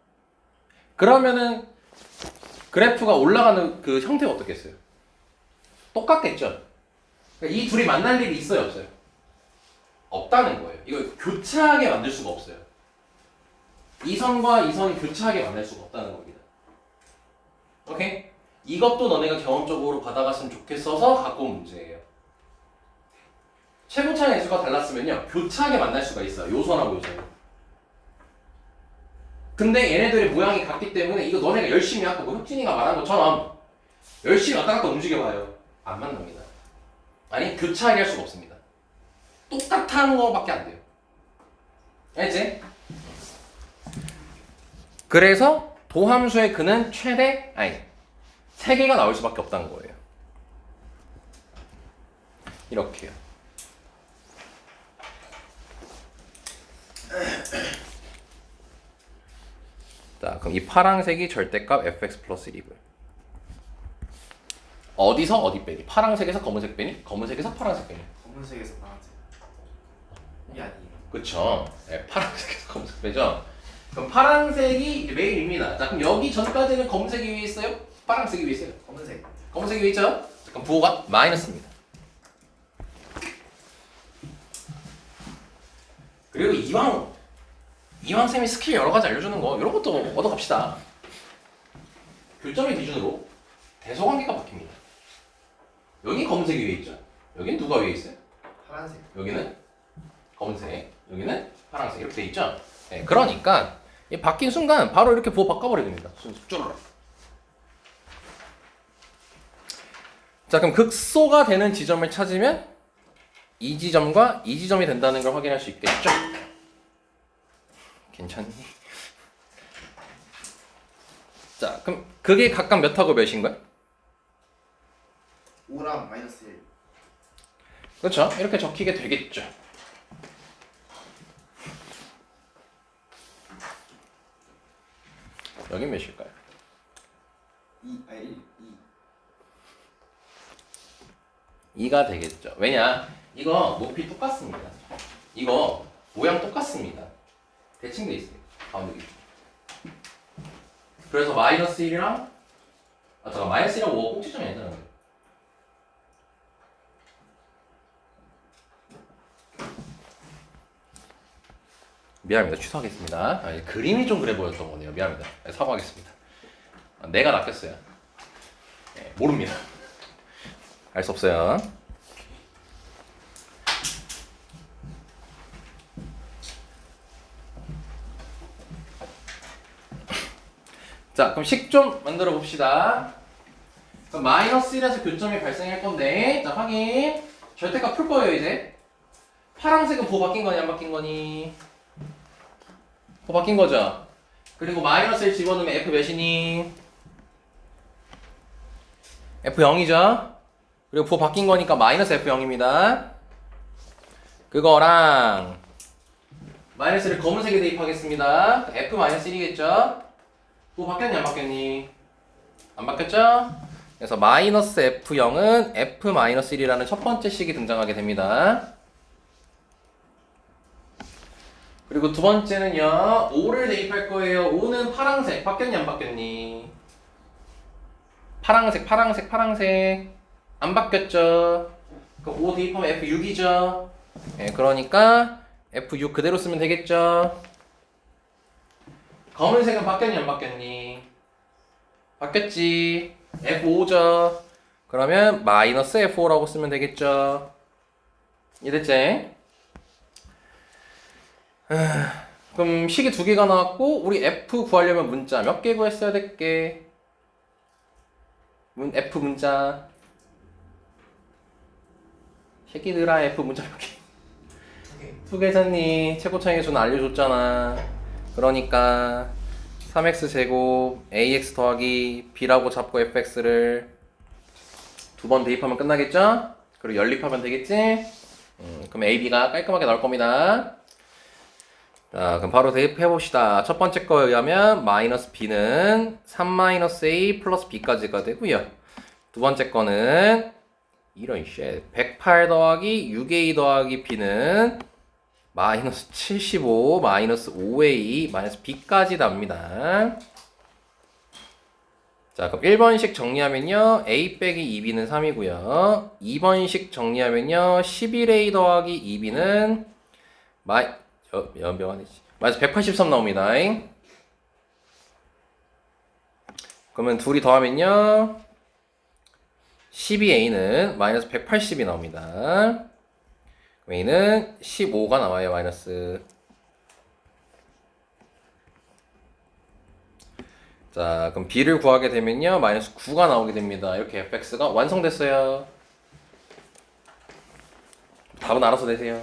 그러면은 그래프가 올라가는 그 형태가 어떻겠어요? 똑같겠죠? 그러니까 이 둘이 만날 일이 있어요, 없어요? 없다는 거예요. 이걸 교차하게 만들 수가 없어요. 이 선과 이 선이 교차하게 만날 수가 없다는 겁니다. 오케이? 이것도 너네가 경험적으로 받아갔으면 좋겠어서 갖고 온 문제예요. 최고차의 수가 달랐으면요, 교차하게 만날 수가 있어요. 요선하고 요선. 근데 얘네들의 모양이 같기 때문에 이거 너네가 열심히 아까 뭐 혁진이가 말한 것처럼 열심히 왔다 갔다 움직여봐요. 안 만납니다. 아니, 교차하게 할 수가 없습니다. 똑같은 거밖에 안 돼요. 알지? 그래서 도함수의 근은 최대, 아니 3개가 나올 수밖에 없다는 거예요. 이렇게요. 자, 그럼 이 파란색이 절대값 fx 플러스 1이고요. 어디서 어디 빼니? 파란색에서 검은색 빼니? 검은색에서 파란색 빼니? 검은색에서 파란색. 이게 아니에요. 그쵸? 네, 파란색에서 검은색 빼죠? 그럼 파란색이 메인입니다. 자, 그럼 여기 전까지는 검은색이 위에 있어요? 파란색이 위에 있어요? 검은색. 검은색이 위에 있죠? 자, 그럼 부호가 마이너스입니다. 그리고 이왕 쌤이 스킬 여러 가지 알려주는 거 이런 것도 얻어갑시다. 교점의 기준으로 대소관계가 바뀝니다. 여기 검은색이 위에 있죠? 여긴 누가 위에 있어요? 파란색. 여기는 검은색, 여기는 파란색 이렇게 돼 있죠? 네, 그러니까 이 바뀐 순간 바로 이렇게 부호 바꿔버려야 됩니다. 순수 쭈르륵. 자, 그럼 극소가 되는 지점을 찾으면 이 지점과 이 지점이 된다는 걸 확인할 수 있겠죠? 괜찮니? 자, 그럼 그게 각각 몇하고 몇인 거야? 5랑 마이너스 1. 그렇죠? 이렇게 적히게 되겠죠. 여긴 몇일까요? 1. 2가 되겠죠. 왜냐? 이거 높이 똑같습니다. 이거 모양 똑같습니다. 대칭돼 있어요. 가운데 기 그래서 마이너스 1이랑 마이너스 1이랑 5가 꼭지점이 아니잖아요. 미안합니다. 취소하겠습니다. 그림이 좀 그래 보였던 거네요. 미안합니다. 사과하겠습니다. 내가 낚였어요. 모릅니다. 알 수 없어요. 자, 그럼 식 좀 만들어 봅시다. 그럼 마이너스 1에서 교점이 발생할 건데, 자, 확인. 절대값 풀 거예요, 이제. 파란색은 보 바뀐 거니, 안 바뀐 거니? 보 바뀐 거죠? 그리고 마이너스 1 집어넣으면 F 몇이니? F 0이죠? 그리고 보 바뀐 거니까 마이너스 F 0입니다. 그거랑 마이너스를 검은색에 대입하겠습니다. F 마이너스 1이겠죠? 보 바뀌었니, 안 바뀌었니? 안 바뀌었죠? 그래서 마이너스 F0은 F 마이너스 1이라는 첫 번째 식이 등장하게 됩니다. 그리고 두 번째는요, 5를 대입할 거예요. 5는 파란색. 바뀌었니, 안 바뀌었니? 파란색, 파란색, 파란색. 안 바뀌었죠? 그럼 5 대입하면 F6이죠? 네, 그러니까 F6 그대로 쓰면 되겠죠? 검은색은 바뀌었니, 안 바뀌었니? 바뀌었지. F5죠? 그러면 마이너스 F5라고 쓰면 되겠죠? 이해됐지? 그럼 식이 두 개가 나왔고 우리 F 구하려면 문자 몇 개 구했어야 될게? F 문자 새끼들아 F 문자 몇 개? 두 개 샀니? 최고차의 수는 알려줬잖아. 그러니까 3x제곱 ax 더하기 b라고 잡고 fx를 두 번 대입하면 끝나겠죠? 그리고 연립하면 되겠지? 그럼 ab가 깔끔하게 나올 겁니다. 자, 그럼 바로 대입해봅시다. 첫 번째 거에 의하면 마이너스 b는 3-a 플러스 b까지가 되고요. 두 번째 거는 이런 쉣 108 더하기 6a 더하기 b는 마이너스 75 마이너스 5a 마이너스 b까지 납니다. 자, 그럼 1번식 정리하면요 a 빼기 2b는 3이고요 2번식 정리하면요 11a 더하기 2b는 마이너스 183 나옵니다. 그러면 둘이 더하면요 12a는 마이너스 180이 나옵니다. a는 15가 나와요. 마이너스. 자, 그럼 b를 구하게 되면요 마이너스 9가 나오게 됩니다. 이렇게 fx가 완성됐어요. 답은 알아서 내세요.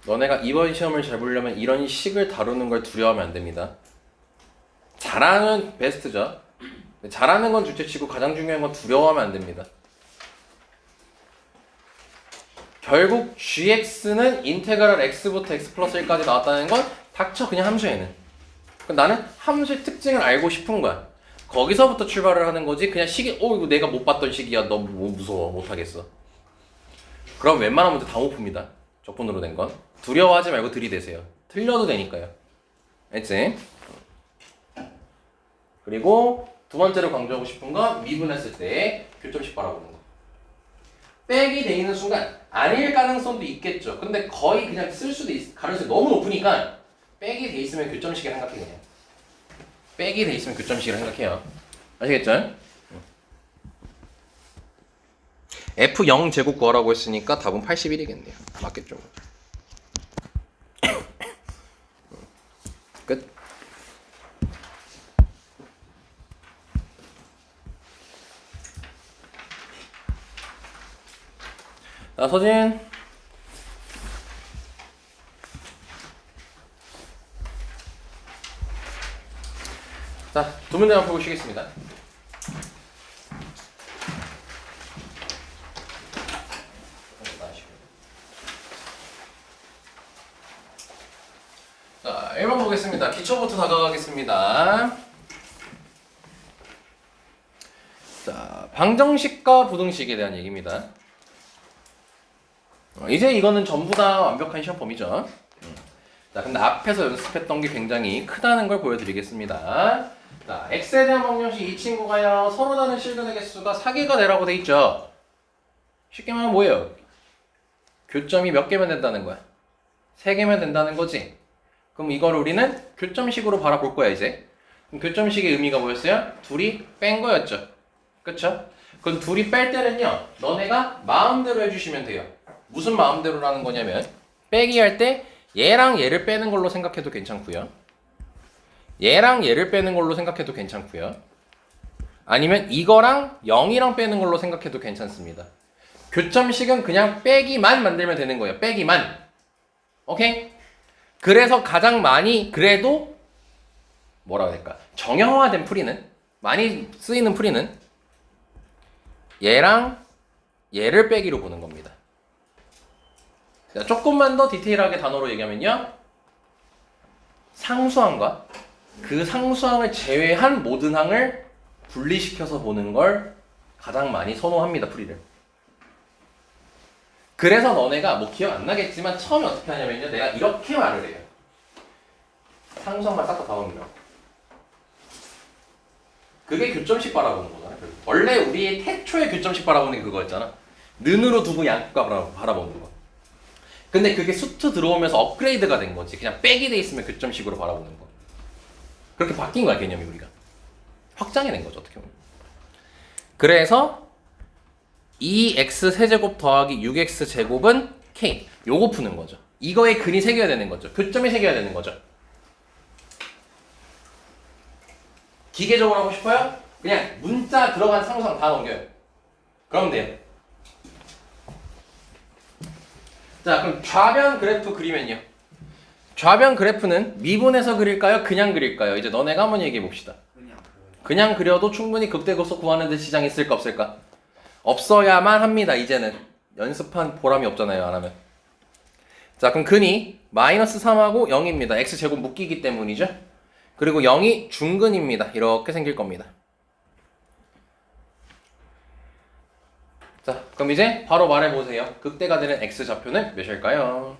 너네가 이번 시험을 잘 보려면 이런 식을 다루는 걸 두려워하면 안 됩니다. 잘하는 베스트죠. 잘하는 건 둘째치고 가장 중요한 건 두려워하면 안 됩니다. 결국 gx는 인테그랄 x부터 x 플러스 1까지 나왔다는 건 닥쳐 그냥 함수에는. 나는 함수의 특징을 알고 싶은 거야. 거기서부터 출발을 하는 거지. 그냥 식이 이거 내가 못 봤던 식이야. 너무 무서워. 못하겠어. 그럼 웬만한 문제 다 못 풉니다. 적분으로 된 건. 두려워하지 말고 들이대세요. 틀려도 되니까요. 알지? 그리고 두 번째로 강조하고 싶은 건 미분했을 때 교점식 바라보는 거. 빼기 돼 있는 순간 아닐 가능성도 있겠죠. 근데 거의 그냥 쓸 수도 가능성이 너무 높으니까 빼기 돼 있으면 교점식을 생각해 그냥. 빼기 돼 있으면 교점식을 생각해요. 아시겠죠? F0 제곱 구하라고 했으니까 답은 81이겠네요. 맞겠죠? 끝. 자, 서진. 자, 두 문제만 풀고 쉬겠습니다. 자, 1번 보겠습니다. 기초부터 다가가겠습니다. 자, 방정식과 부등식에 대한 얘기입니다. 이제 이거는 전부 다 완벽한 시험 범위죠. 자, 근데 앞에서 연습했던 게 굉장히 크다는 걸 보여드리겠습니다. 자, x에 대한 방정식 이 친구가요 서로 다른 실근의 개수가 4개가 되라고 돼 있죠. 쉽게 말하면 뭐예요? 교점이 몇 개면 된다는 거야? 3개면 된다는 거지. 그럼 이걸 우리는 교점식으로 바라볼 거야 이제. 그럼 교점식의 의미가 뭐였어요? 둘이 뺀 거였죠. 그쵸? 그럼 둘이 뺄 때는요 너네가 마음대로 해주시면 돼요. 무슨 마음대로라는 거냐면 빼기 할 때 얘랑 얘를 빼는 걸로 생각해도 괜찮고요. 얘랑 얘를 빼는 걸로 생각해도 괜찮고요. 아니면 이거랑 0이랑 빼는 걸로 생각해도 괜찮습니다. 교점식은 그냥 빼기만 만들면 되는 거예요. 빼기만. 오케이? 그래서 가장 많이 그래도 뭐라고 해야 될까? 정형화된 풀이는 많이 쓰이는 풀이는 얘랑 얘를 빼기로 보는 겁니다. 자, 조금만 더 디테일하게 단어로 얘기하면요. 상수항과 그 상수항을 제외한 모든 항을 분리시켜서 보는 걸 가장 많이 선호합니다, 풀이를. 그래서 너네가 뭐 기억 안 나겠지만 처음에 어떻게 하냐면요. 내가 이렇게 말을 해요. 상수항만 싹 다 봐보면. 그게 교점식 바라보는 거잖아. 원래 우리 태초의 교점식 바라보는 게 그거였잖아. 는으로 두고 양극과 바라보는 거. 근데 그게 수트 들어오면서 업그레이드가 된 거지. 그냥 빼기 돼 있으면 교점식으로 바라보는 거. 그렇게 바뀐 거야, 개념이 우리가. 확장해낸 거죠, 어떻게 보면. 그래서 2x 세제곱 더하기 6x 제곱은 k. 요거 푸는 거죠. 이거에 근이 새겨야 되는 거죠. 교점이 새겨야 되는 거죠. 기계적으로 하고 싶어요? 그냥 문자 들어간 상수항 다 넘겨요. 그러면 돼요. 자, 그럼 좌변 그래프 그리면요. 좌변 그래프는 미분해서 그릴까요? 그냥 그릴까요? 이제 너네가 한번 얘기해 봅시다. 그냥 그려도 충분히 극대극소 구하는 데 지장이 있을까 없을까? 없어야만 합니다. 이제는 연습한 보람이 없잖아요, 안 하면. 자, 그럼 근이 마이너스 3하고 0입니다. x제곱 묶이기 때문이죠. 그리고 0이 중근입니다. 이렇게 생길 겁니다. 자, 그럼 이제 바로 말해보세요. 극대가 되는 x좌표는 몇일까요?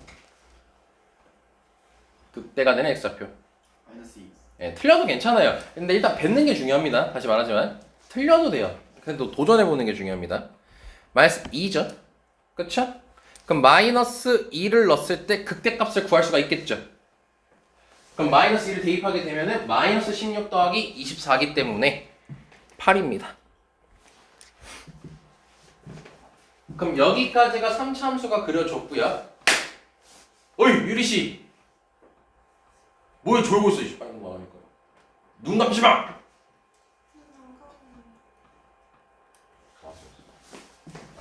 극대가 되는 x좌표. 마이너스 2. 예, 틀려도 괜찮아요. 근데 일단 뱉는 게 중요합니다. 다시 말하지만 틀려도 돼요. 그래도 도전해보는 게 중요합니다. 마이너스 2죠? 그쵸? 그럼 마이너스 2를 넣었을 때 극대값을 구할 수가 있겠죠? 그럼 마이너스 1을 대입하게 되면은 마이너스 16 더하기 24기 때문에 8입니다. 그럼 여기까지가 3차 함수가 그려졌고요. 어이 유리씨 뭐에 졸고 있어? 빨리 뭐 하니까 눈 감지 마!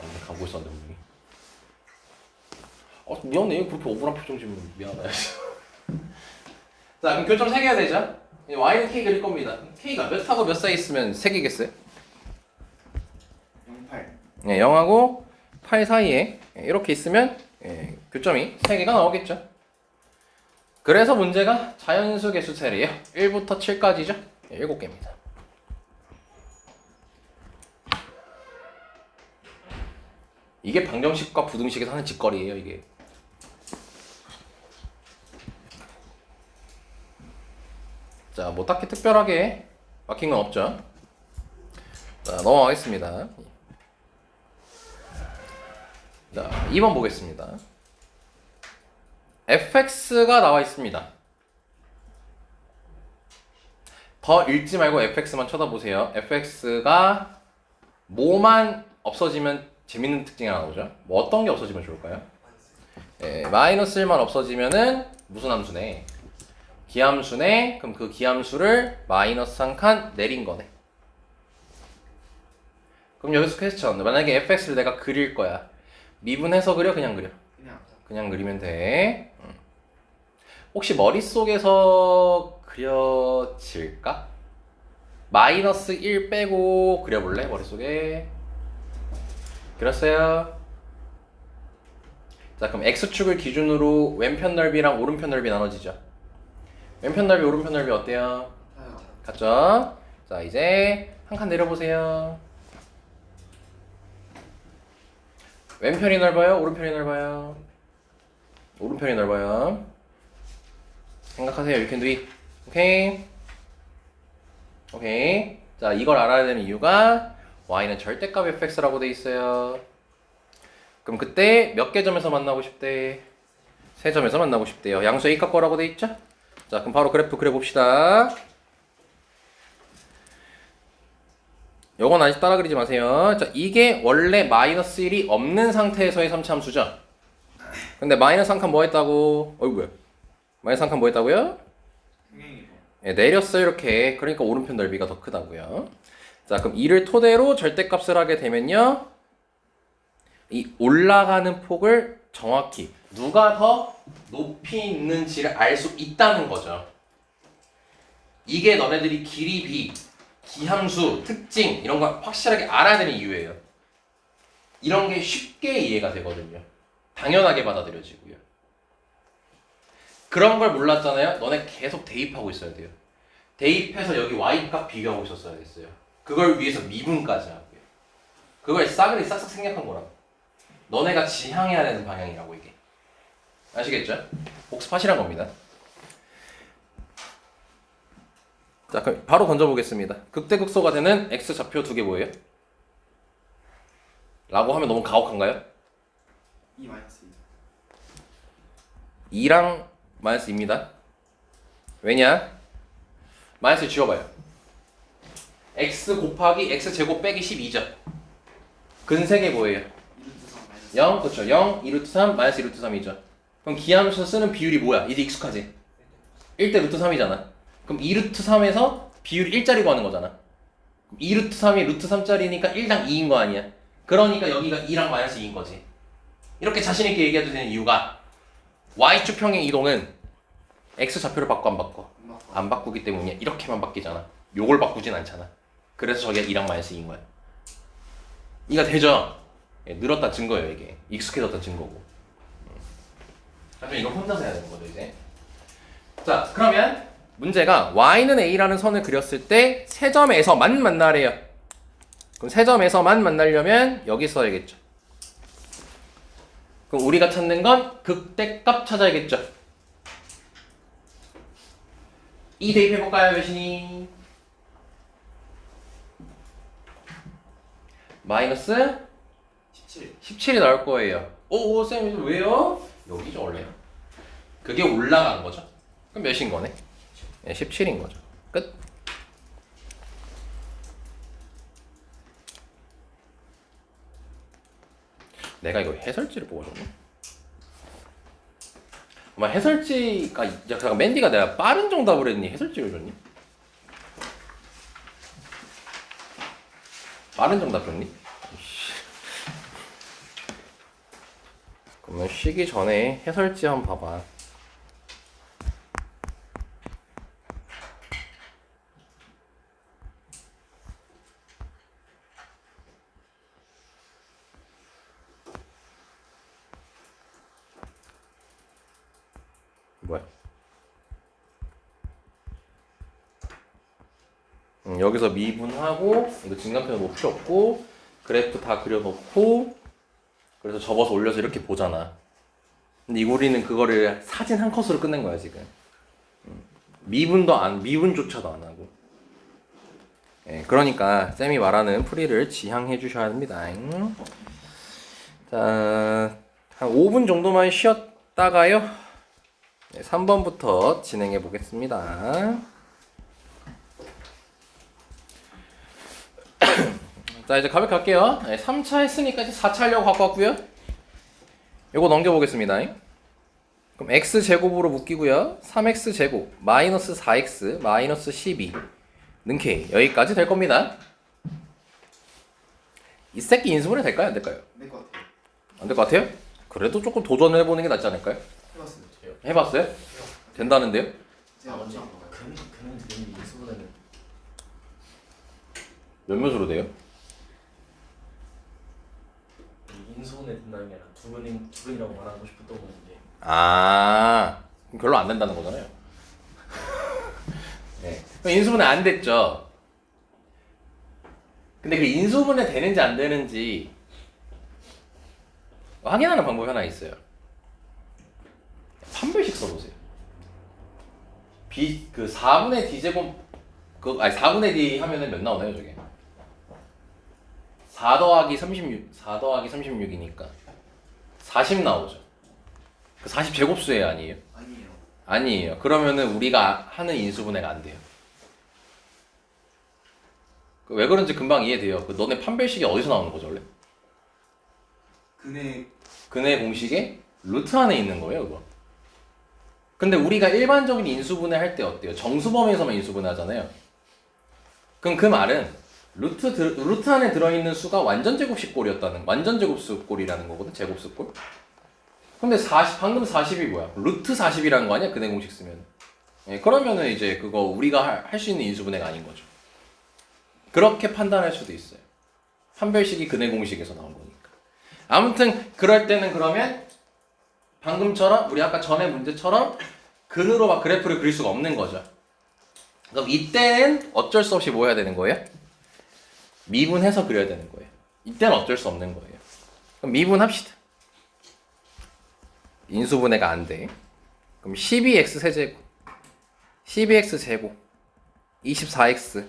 아니 가고 있었는데 분명히 미안해. 그렇게 억울한 표정 지으면 미안해. 자, 그럼 교점 새겨야 되죠? y는 k 그릴 겁니다. k가 몇하고 몇 사이 있으면 새기겠어요? 08. 네, 0하고 8 사이에 이렇게 있으면 교점이 3개가 나오겠죠? 그래서 문제가 자연수 개수 세례예요. 1부터 7까지죠? 7개입니다. 이게 방정식과 부등식에서 하는 짓거리예요, 이게. 자, 뭐 딱히 특별하게 막힌 건 없죠. 자, 넘어가겠습니다. 자, 2번 보겠습니다. fx가 나와 있습니다. 더 읽지 말고 fx만 쳐다보세요. fx가 뭐만 없어지면 재밌는 특징이 하나 나오죠. 뭐 어떤 게 없어지면 좋을까요? 마이너스 1만 없어지면은 무슨 함수네? 기함수네. 그럼 그 기함수를 마이너스 한 칸 내린 거네. 그럼 여기서 퀘스천. 만약에 fx를 내가 그릴 거야. 미분해서 그려? 그냥 그려? 그냥 그리면 돼. 혹시 머릿속에서 그려질까? 마이너스 1 빼고 그려볼래? 머릿속에. 그렸어요? 자, 그럼 x축을 기준으로 왼편 넓이랑 오른편 넓이 나눠지죠. 왼편 넓이, 오른편 넓이 어때요? 같죠? 자, 이제 한 칸 내려보세요. 왼편이 넓어요? 오른편이 넓어요? 오른편이 넓어요. 생각하세요. You can do it. 오케이? 오케이. 자, 이걸 알아야 되는 이유가 y는 절대값 fx라고 돼 있어요. 그럼 그때 몇 개 점에서 만나고 싶대? 3점에서 만나고 싶대요. 양수의 A값 거라고 돼 있죠? 자, 그럼 바로 그래프 그려봅시다. 요건 아직 따라 그리지 마세요. 자, 이게 원래 마이너스 1이 없는 상태에서의 3차 함수죠? 근데 마이너스 한 칸 뭐 했다고? 어이구야. 마이너스 한 칸 뭐 했다고요? 평행이동. 네, 내렸어요 이렇게. 그러니까 오른편 넓이가 더 크다고요. 자 그럼 이를 토대로 절대값을 하게 되면요 이 올라가는 폭을 정확히 누가 더 높이 있는지를 알 수 있다는 거죠. 이게 너네들이 길이 B, 기함수, 특징 이런 거 확실하게 알아야 되는 이유예요. 이런 게 쉽게 이해가 되거든요. 당연하게 받아들여지고요. 그런 걸 몰랐잖아요. 너네 계속 대입하고 있어야 돼요. 대입해서 여기 y값 비교하고 있었어야 됐어요. 그걸 위해서 미분까지 하고요. 그걸 싸그리 싹싹 생략한 거라고. 너네가 지향해야 되는 방향이라고 이게. 아시겠죠? 복습하시란 겁니다. 자 그럼 바로 던져보겠습니다. 극대극소가 되는 x좌표 두 개 뭐예요? 라고 하면 너무 가혹한가요? 2 마이너스 2랑 마이너스 2입니다. 왜냐? 마이너스 지워봐요. x 곱하기 x제곱 빼기 12죠. 근색이 뭐예요? 2. 2루트 3 마이너스 0, 그쵸. 0, 2루트 3, 마이너스 2루트 3이죠. 그럼 기하면서 쓰는 비율이 뭐야? 이제 익숙하지? 1대 루트 3이잖아. 그럼 2루트 3에서 비율이 1짜리 구하는 거잖아. 2루트 3이 루트 3짜리니까 1당 2인 거 아니야. 그러니까 여기가 2랑 마이너스 2인 거지. 이렇게 자신있게 얘기해도 되는 이유가 y축 평행 이동은 x좌표를 바꿔 안 바꿔? 안 바꾸기 때문에 이렇게만 바뀌잖아. 요걸 바꾸진 않잖아. 그래서 저게 2랑 마이너스 2인 거야. 이가 되죠? 예, 늘었다 증거예요 이게. 익숙해졌다 증거고. 하지만 이걸 혼자서 해야 되는 거죠 이제. 자 그러면 문제가 y는 a라는 선을 그렸을 때 세 점에서만 만나래요. 그럼 세 점에서만 만나려면 여기 써야겠죠. 그럼 우리가 찾는 건 극대값 찾아야겠죠. 이 대입해볼까요 몇이니? 마이너스 17. 17이 나올 거예요. 오, 쌤, 왜요? 여기죠, 원래. 그게 올라간 거죠. 그럼 몇인 거네? 네, 17인 거죠. 끝. 내가 이거 해설지를 보고 줬나? 아마 해설지가, 잠깐, 맨디가 내가 빠른 정답을 했니? 해설지를 줬니? 빠른 정답 줬니? 그러면 쉬기 전에 해설지 한번 봐봐. 뭐야? 여기서 미분하고 이거 진간편은 뭐 필요 없고 그래프 다 그려놓고 그래서 접어서 올려서 이렇게 보잖아. 근데 우리는 그거를 사진 한 컷으로 끝낸 거야 지금. 미분조차도 안 하고. 예, 그러니까 쌤이 말하는 풀이를 지향해 주셔야 합니다. 자, 한 5분 정도만 쉬었다가요. 네, 3번부터 진행해 보겠습니다. 자 이제 가볍게 할게요. 네, 3차 했으니까 이제 4차 하려고 갖고 왔고요. 요거 넘겨보겠습니다. 그럼 x제곱으로 묶이고요. 3x제곱 마이너스 4x 마이너스 12 는 k 여기까지 될 겁니다. 이 새끼 인수분해 될까요? 안 될까요? 될 것 같아요. 안 될 것 같아요? 그래도 조금 도전을 해보는 게 낫지 않을까요? 해봤어요. 해봤어요? 된다는데요? 제가 먼저 한 거예요. 그는 인수분해는 몇 몇으로 돼요? 인수분해 된다는 게 아니라 두근이라고 말하고 싶었던 건데 아 그럼 별로 안 된다는 거잖아요. 네. 그럼 인수분해 안 됐죠. 근데 그 인수분해 되는지 안 되는지 확인하는 방법이 하나 있어요. 판별식 써보세요. 그 4분의 d제곱 아니 4분의 d 하면은 몇 나오나요 저게? 4 더하기 36이니까 40 나오죠. 그 40 제곱수예요 아니에요? 아니에요. 아니에요. 그러면은 우리가 하는 인수분해가 안 돼요. 왜 그런지 금방 이해돼요. 그 너네 판별식이 어디서 나오는 거죠 원래? 근의 근의 공식에 루트 안에 있는 거예요 그거. 근데 우리가 일반적인 인수분해 할 때 어때요? 정수범위에서만 인수분해 하잖아요. 그럼 그 말은 루트 안에 들어있는 수가 완전 제곱식 꼴이었다는, 완전 제곱수 꼴이라는 거거든, 제곱수 꼴. 근데 40, 방금 40이 뭐야? 루트 40이라는 거 아니야? 근해 공식 쓰면. 예, 그러면은 이제 그거 우리가 할 수 있는 인수분해가 아닌 거죠. 그렇게 판단할 수도 있어요. 판별식이 근해 공식에서 나온 거니까. 아무튼 그럴 때는 그러면 방금처럼 우리 아까 전에 문제처럼 근으로 막 그래프를 그릴 수가 없는 거죠. 그럼 이때는 어쩔 수 없이 뭐 해야 되는 거예요? 미분해서 그려야 되는 거예요. 이때는 어쩔 수 없는 거예요. 그럼 미분합시다. 인수분해가 안 돼. 그럼 12x 세제곱 12x 제곱 24x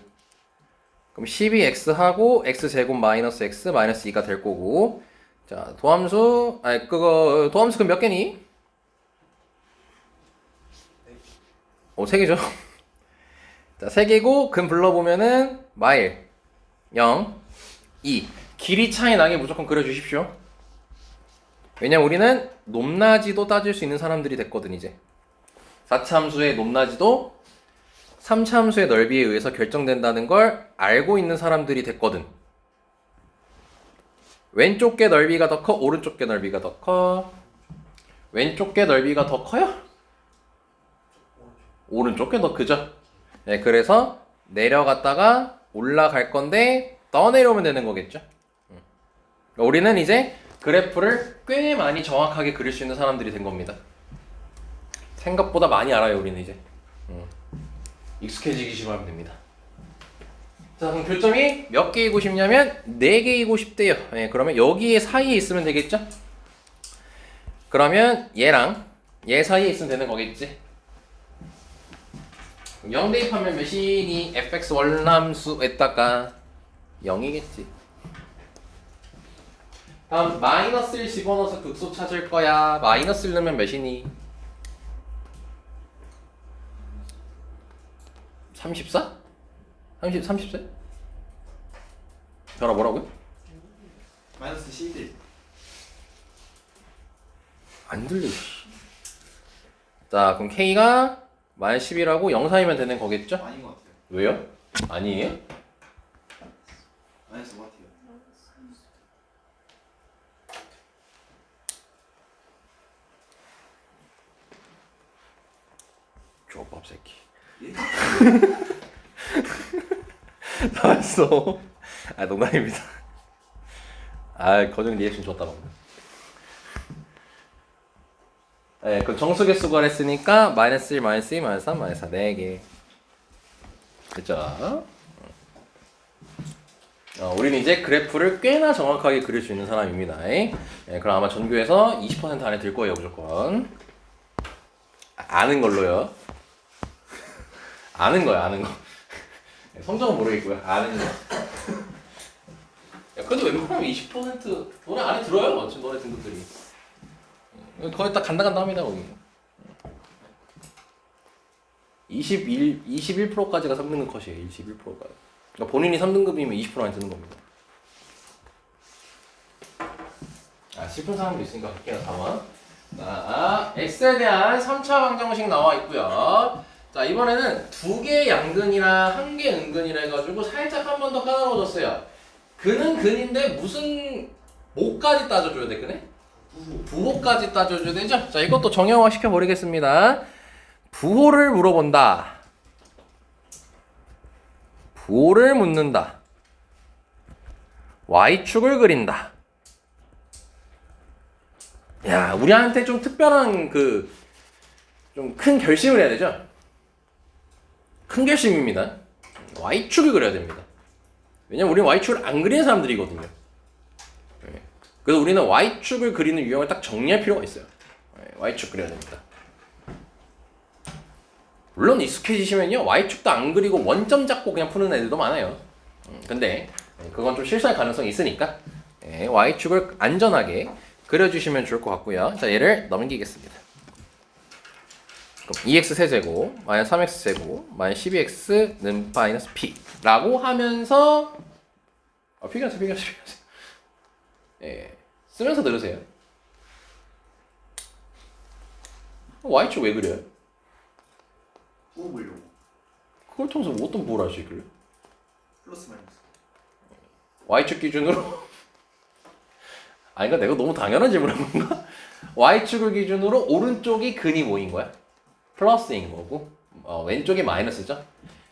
그럼 12x하고 x제곱 마이너스 x 마이너스 2가 될 거고 자 도함수 도함수 그럼 몇 개니? 3개죠. 자 3개고 근 불러보면은 마일 0 2 길이 차이 나게 무조건 그려주십시오. 왜냐면 우리는 높낮이도 따질 수 있는 사람들이 됐거든 이제. 4차 함수의 높낮이도 3차 함수의 넓이에 의해서 결정된다는 걸 알고 있는 사람들이 됐거든. 왼쪽 게 넓이가 더 커? 오른쪽 게 넓이가 더 커? 왼쪽 게 넓이가 더 커요? 오른쪽 게 더 크죠? 네, 그래서 내려갔다가 올라갈 건데 떠내려오면 되는 거겠죠? 우리는 이제 그래프를 꽤 많이 정확하게 그릴 수 있는 사람들이 된 겁니다. 생각보다 많이 알아요 우리는 이제. 익숙해지기 시작하면 됩니다. 자 그럼 교점이 몇 개이고 싶냐면 4개이고 싶대요. 네, 그러면 여기에 사이에 있으면 되겠죠? 그러면 얘랑 얘 사이에 있으면 되는 거겠지? 0 대입하면 몇이니? fx 월남수에다가 0이겠지. 다음 마이너스를 집어넣어서 극소 찾을 거야. 마이너스를 넣으면 몇이니? 34? 30세? 별아 뭐라고요? 마이너스 11. 안 들려. 자 그럼 K가 마이너스 10이라고 0 사이면 되는 거겠죠? 아닌 것 같아요. 왜요? 아니에요? 마이너스 것 같아요. 족밥 새끼. 예? 나왔어. 아 농담입니다. 아 거정 리액션 좋았다 방금. 네, 그럼 정수 개수가 했으니까 마이너스 1, 마이너스 2, 마이너스 3, 마이너스 4 4개. 그죠? 우리는 이제 그래프를 꽤나 정확하게 그릴 수 있는 사람입니다. 네, 그럼 아마 전교에서 20% 안에 들 거예요 무조건. 아는 걸로요. 아는 거야, 아는 거. 성적은 모르겠고요. 아는 거. 야, 그래도 웬만하면 20% 너네 안에 들어요. 지금 너네 등급들이. 거의 딱 간다 합니다, 거기. 21%까지가 3등급 컷이에요. 21%가. 그러니까 본인이 3등급이면 20% 안에 드는 겁니다. 슬픈 사람도 있으니까 갈게요, 다만. 자, x에 대한 3차 방정식 나와 있고요. 자, 이번에는 2개 양근이랑 1개 은근이라 해가지고 살짝 한 번 더 까다로워졌어요. 근은 근인데 무슨 뭐까지 따져줘야 돼, 그네? 부호까지 따져줘야 되죠? 자, 이것도 정형화 시켜버리겠습니다. 부호를 물어본다. 부호를 묻는다. y축을 그린다. 야, 우리한테 좀 특별한 좀 큰 결심을 해야 되죠? 큰 결심입니다. y축을 그려야 됩니다. 왜냐면 우리는 y축을 안 그리는 사람들이거든요. 그래서 우리는 y축을 그리는 유형을 딱 정리할 필요가 있어요. y축 그려야 됩니다. 물론 익숙해지시면요 y축도 안 그리고 원점 잡고 그냥 푸는 애들도 많아요. 근데 그건 좀 실수할 가능성이 있으니까 y축을 안전하게 그려주시면 좋을 것 같고요. 자, 얘를 넘기겠습니다. 그럼 2x 세제곱 마이너스 3x 제곱 마이너스 12x는 마이너스 p 라고 하면서 필기하세요. 쓰면서 들으세요. y축 왜 그려요? 그걸 통해서 어떤 뭘 할 수 있길래? 플러스 마이너스. y축 기준으로 아니, 그러니까 내가 너무 당연한 질문한 건가? y축을 기준으로 오른쪽이 근이 뭐인 거야? 플러스인 거고 왼쪽이 마이너스죠?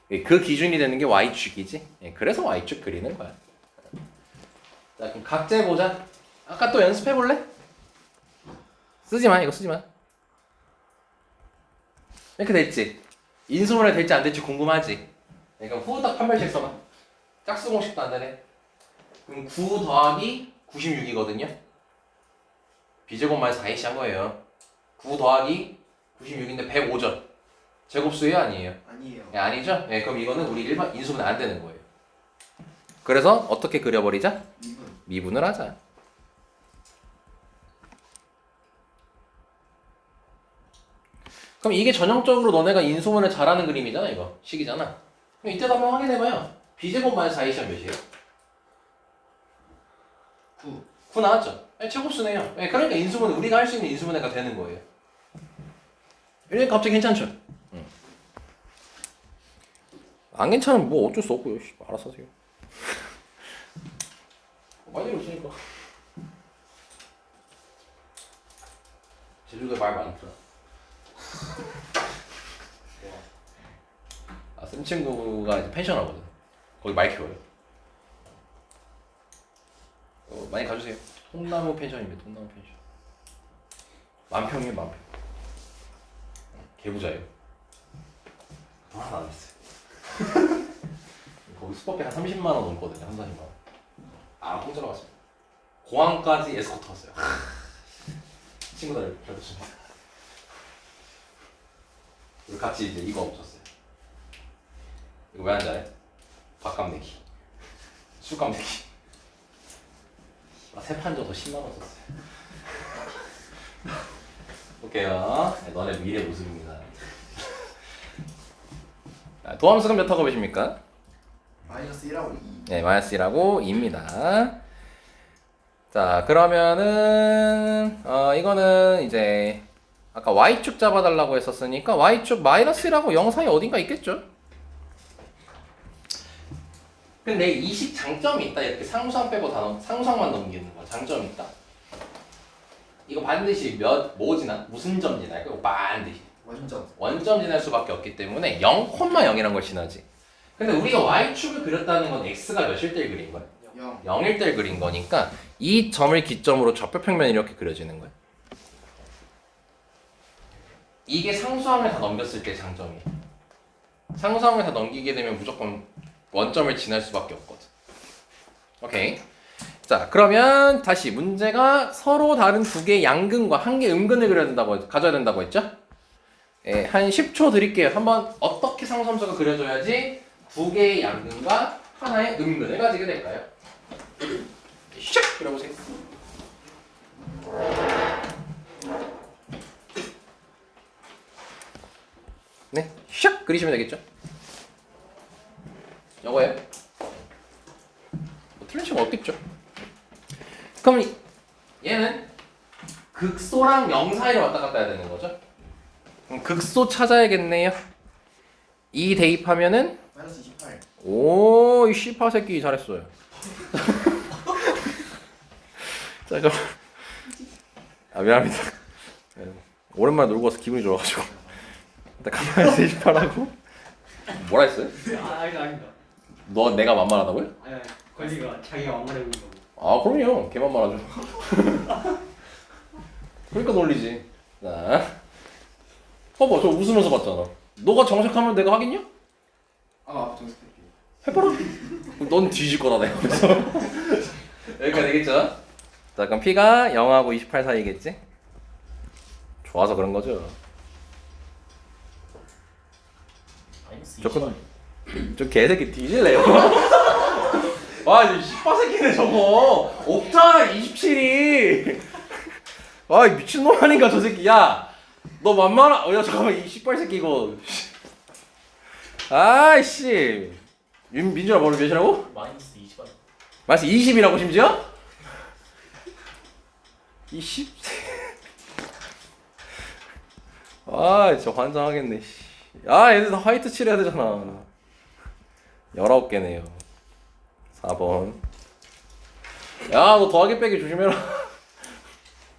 그 기준이 되는 게 y축이지? 예, 그래서 y축 그리는 거야. 자, 그럼 각재 보자. 아까 또 연습해 볼래? 쓰지마, 이거 쓰지마. 이렇게 됐지? 인수분해 될지 안 될지 궁금하지? 그럼 후딱 판별식 써봐. 짝수 공식도 안 되네. 그럼 9 더하기 96이거든요. b제곱 마이너스 4ac 한 거예요. 9 더하기 96인데 105죠. 제곱수예요, 아니에요? 아니에요. 예, 아니죠? 예, 그럼 이거는 우리 일반 인수분해 안 되는 거예요. 그래서 어떻게 그려버리자? 미분. 미분을 하자. 그럼 이게 전형적으로 너네가 인수분해 잘하는 그림이잖아, 이거. 식이잖아. 그럼 이때도 한번 확인해봐요. b제곱 마이너스 4ac 몇이에요? 9. 9 나왔죠? 예, 제곱수네요. 예, 그러니까 인수분해, 우리가 할 수 있는 인수분해가 되는 거예요. 이러니까 갑자기 괜찮죠? 응. 안 괜찮으면 뭐 어쩔 수 없고요. 알아서 하세요. 많이 없으니까. 제주도에 말 많더라. 쌤 친구가 이제 펜션 하거든. 거기 말 키워요. 많이 가주세요. 통나무 펜션입니다. 통나무 펜션. 만평이에요, 만평. 개부자예요. 돈 하나 안 냈어요. 거기 숙박비 한 30만 원 넘거든요. 한 달이면. 공짜로 갔습니다. 공항까지 에스코트 왔어요. 친구들 뵙습니다. 우리 같이 이제 이거 없었어요. 이거 왜 앉아요? 밥값 내기, 술값 내기. 세 판 줘서 10만 원 썼어요. 볼게요. 네, 너네 미래 모습입니다. 도함수는 몇 하고 계십니까? 마이너스 1하고 2. 네, 마이너스 1하고 2입니다. 자, 그러면은 이거는 이제 아까 y축 잡아달라고 했었으니까 y축 마이너스 1하고 0 사이 어딘가 있겠죠? 근데 이 식 장점이 있다. 이렇게 상수항 빼고 상수항만 넘기는 거 장점이 있다. 이거 반드시 뭐 지나? 무슨 점 지나? 이거 반드시 원점. 원점 지날 수밖에 없기 때문에 0,0이란 걸 지나지. 근데 우리가 y축을 그렸다는 건 x가 몇일 때 그린 거야? 0. 0일 때 그린 거니까 이 점을 기점으로 좌표평면이 이렇게 그려지는 거야. 이게 상수항을 다 넘겼을 때 장점이야. 상수항을 다 넘기게 되면 무조건 원점을 지날 수밖에 없거든. 오케이. 자, 그러면 다시 문제가 서로 다른 두 개의 양근과 한 개의 음근을 가져야 된다고 했죠? 예, 한 10초 드릴게요. 한번 어떻게 상수함수가 그려져야지 두 개의 양근과 하나의 음근을 가지게 될까요? 슉! 그려보세요. 네, 슉! 그리시면 되겠죠? 이거예요. 뭐 틀린 친구 없겠죠? 그럼 얘는 극소랑 0 사이로 왔다 갔다 해야 되는 거죠? 그럼 극소 찾아야겠네요. 2 대입하면은 마이너스 28. 오, 이 씨파 새끼 잘했어요. 자, 그럼 미안합니다. 오랜만에 놀고 와서 기분이 좋아가지고 일단 가만히 28하고 뭐라 했어요? 아니다. 너 내가 만만하다고요? 아니 권리가 자기가 만만해 보인다고. 아, 그럼요. 걔 만만하죠. 그러니까 놀리지. 자, 봐봐, 저 웃으면서 봤잖아. 너가 정색하면 내가 하겠냐? 정색할게요. 해봐라. 넌 뒤질 거다 내가. 그래서 여기까지 되겠죠? 자, 그럼 P가 0하고 28 사이겠지? 좋아서 그런 거죠. 마이너스 조금- 20. 저 개새끼 뒤질래요? 와, 이 씨빠새끼네 저거. 없잖아 27이. 아, 미친놈 아닌가 저 새끼. 야, 너 만만하. 야, 잠깐만 이 씨발새끼 이거. 아이씨. 민준아 머리 몇이라고? 마이너스 20. 마이너스 20이라고 심지어? 이 씨. 아, 진짜 환장하겠네. 아, 얘들 다 화이트 칠해야 되잖아. 19개네요. 4번. 야, 너 더하기 빼기 조심해라.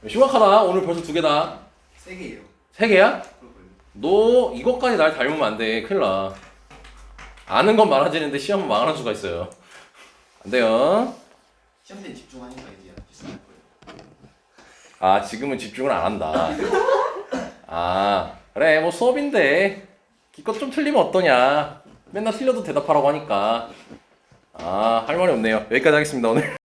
심각하다. 오늘 벌써 2개다. 3개예요. 3개야? 그렇고요. 너 이것까지 날 닮으면 안 돼. 큰일 나. 아는 건 많아지는데 시험은 망하는 수가 있어요. 안 돼요. 시험 때는 집중하니까 이제 비슷할 거예요. 아, 지금은 집중을 안 한다. 아, 그래. 뭐 수업인데 기껏 좀 틀리면 어떠냐. 맨날 틀려도 대답하라고 하니까. 아, 할 말이 없네요. 여기까지 하겠습니다, 오늘.